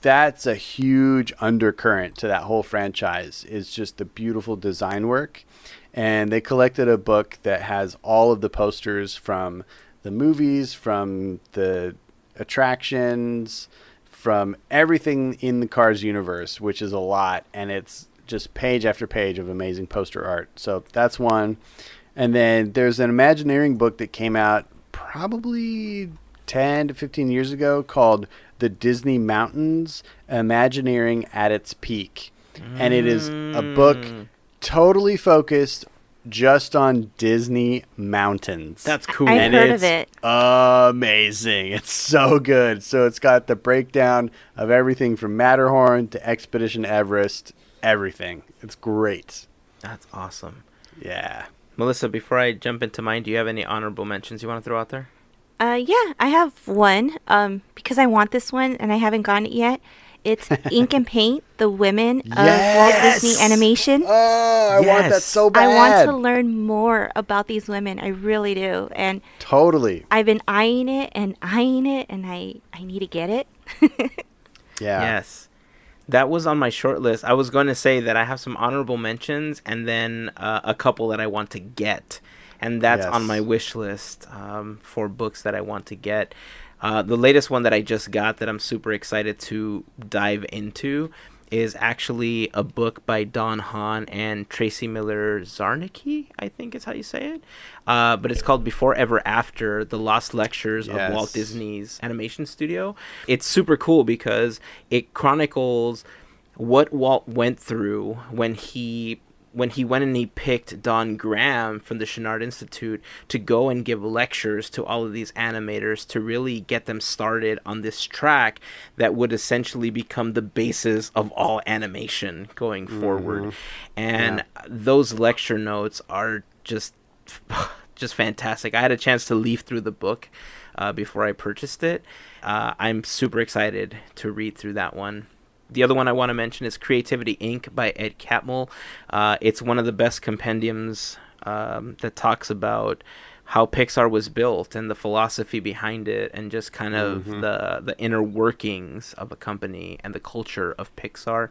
that's a huge undercurrent to that whole franchise. It's just the beautiful design work. And they collected a book that has all of the posters from the movies, from the attractions, from everything in the Cars universe, which is a lot. And it's just page after page of amazing poster art. So that's one. And then there's an Imagineering book that came out probably 10 to 15 years ago called The Disney Mountains, Imagineering at its Peak. And it is a book totally focused just on Disney mountains. That's cool. I've heard of it. Amazing. It's so good. So it's got the breakdown of everything from Matterhorn to Expedition Everest, everything. It's great. That's awesome. Yeah. Melissa, before I jump into mine, do you have any honorable mentions you want to throw out there? Yeah, I have one, because I want this one and I haven't gotten it yet. It's Ink and Paint, the women of Walt Disney Animation. Oh, I want that so bad. I want to learn more about these women. I really do. And totally. I've been eyeing it, and I need to get it. Yeah. Yes. That was on my short list. I was going to say that I have some honorable mentions and then a couple that I want to get. And that's on my wish list for books that I want to get. The latest one that I just got that I'm super excited to dive into is actually a book by Don Hahn and Tracy Miller Zarnicki, I think is how you say it. But it's called Before Ever After, The Lost Lectures of Walt Disney's Animation Studio. It's super cool because it chronicles what Walt went through when he went and he picked Don Graham from the Chouinard Institute to go and give lectures to all of these animators to really get them started on this track that would essentially become the basis of all animation going forward. And those lecture notes are just fantastic. I had a chance to leaf through the book before I purchased it. I'm super excited to read through that one. The other one I want to mention is Creativity Inc. by Ed Catmull. It's one of the best compendiums that talks about how Pixar was built and the philosophy behind it and just kind of the inner workings of a company and the culture of Pixar.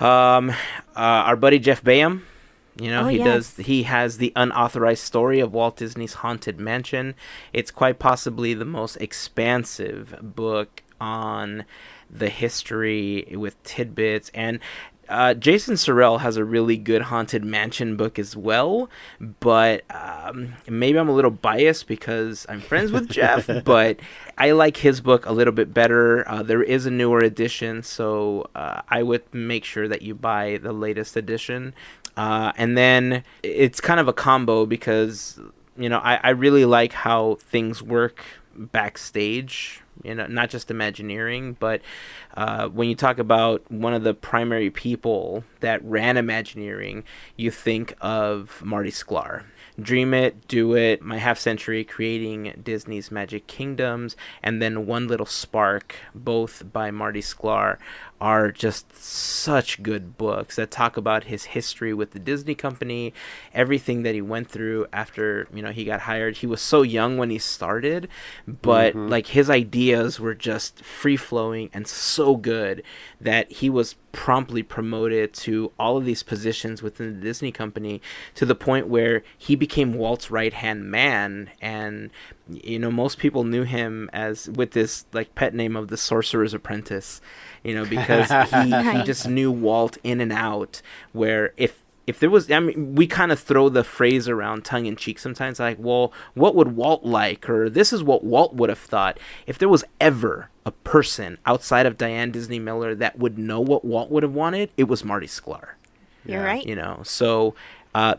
Our buddy Jeff Bayham, he has the unauthorized story of Walt Disney's Haunted Mansion. It's quite possibly the most expansive book on the history with tidbits, and Jason Sorrell has a really good Haunted Mansion book as well, but maybe I'm a little biased because I'm friends with Jeff, but I like his book a little bit better. There is a newer edition, so I would make sure that you buy the latest edition. And then it's kind of a combo because, I really like how things work backstage. Not just Imagineering, but when you talk about one of the primary people that ran Imagineering, you think of Marty Sklar. Dream It, Do It, My Half Century, Creating Disney's Magic Kingdoms, and then One Little Spark, both by Marty Sklar, are just such good books that talk about his history with the Disney company, everything that he went through after, he got hired. He was so young when he started, but like his ideas were just free-flowing and so good that he was promptly promoted to all of these positions within the Disney company to the point where he became Walt's right-hand man. And most people knew him as with this like pet name of the Sorcerer's Apprentice, because he just knew Walt in and out, where if there was, we kind of throw the phrase around tongue in cheek sometimes, like, well, what would Walt like? Or this is what Walt would have thought. If there was ever a person outside of Diane Disney Miller that would know what Walt would have wanted, it was Marty Sklar. You're right. So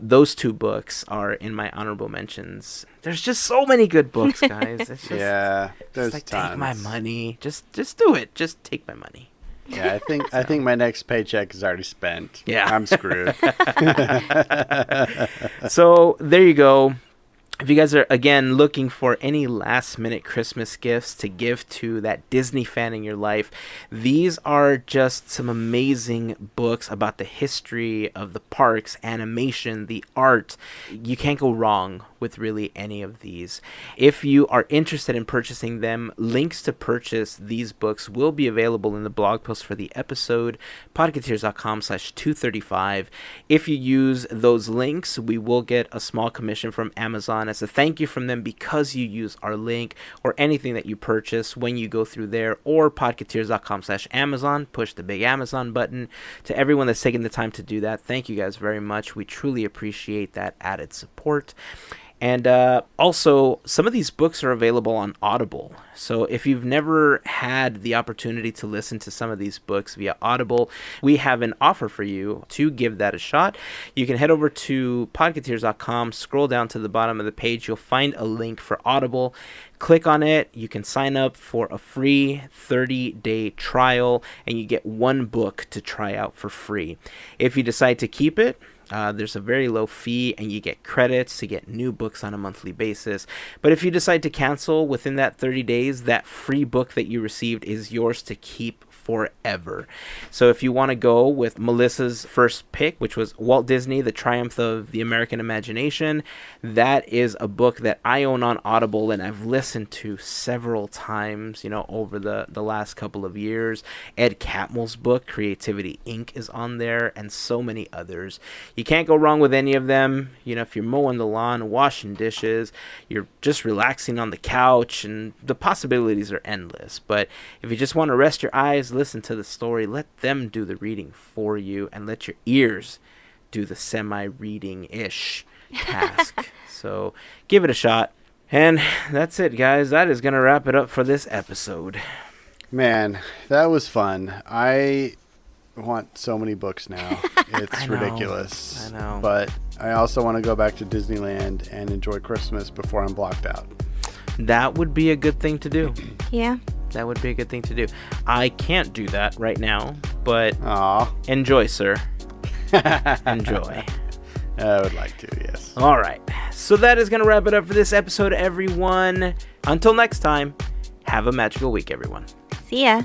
those two books are in my honorable mentions. There's just so many good books, guys. It's just, there's like, tons. take my money. Just do it. Just take my money. Yeah, I think my next paycheck is already spent. Yeah. I'm screwed. So there you go. If you guys are, again, looking for any last-minute Christmas gifts to give to that Disney fan in your life, these are just some amazing books about the history of the parks, animation, the art. You can't go wrong with really any of these. If you are interested in purchasing them, links to purchase these books will be available in the blog post for the episode, podketeers.com/235. If you use those links, we will get a small commission from Amazon as a thank you from them because you use our link, or anything that you purchase when you go through there, or podketeers.com/Amazon. Push the big Amazon button. To everyone that's taken the time to do that, thank you guys very much. We truly appreciate that added support. And also, some of these books are available on Audible. So if you've never had the opportunity to listen to some of these books via Audible, we have an offer for you to give that a shot. You can head over to podketeers.com, scroll down to the bottom of the page. You'll find a link for Audible. Click on it. You can sign up for a free 30-day trial, and you get one book to try out for free. If you decide to keep it, there's a very low fee, and you get credits to get new books on a monthly basis. But if you decide to cancel within that 30 days, that free book that you received is yours to keep forever. So if you want to go with Melissa's first pick, which was Walt Disney, The Triumph of the American Imagination, that is a book that I own on Audible and I've listened to several times, over the last couple of years. Ed Catmull's book, Creativity Inc., is on there, and so many others. You can't go wrong with any of them. If you're mowing the lawn, washing dishes, you're just relaxing on the couch, and the possibilities are endless. But if you just want to rest your eyes, listen to the story, let them do the reading for you, and let your ears do the semi-reading-ish task. So give it a shot. And that's it, guys. That is going to wrap it up for this episode. Man, that was fun. I want so many books now. It's ridiculous. I know. But I also want to go back to Disneyland and enjoy Christmas before I'm blocked out. That would be a good thing to do. Yeah. That would be a good thing to do. I can't do that right now, but enjoy, sir. Enjoy. I would like to, yes. All right. So that is going to wrap it up for this episode, everyone. Until next time, have a magical week, everyone. See ya.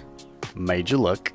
Made you look.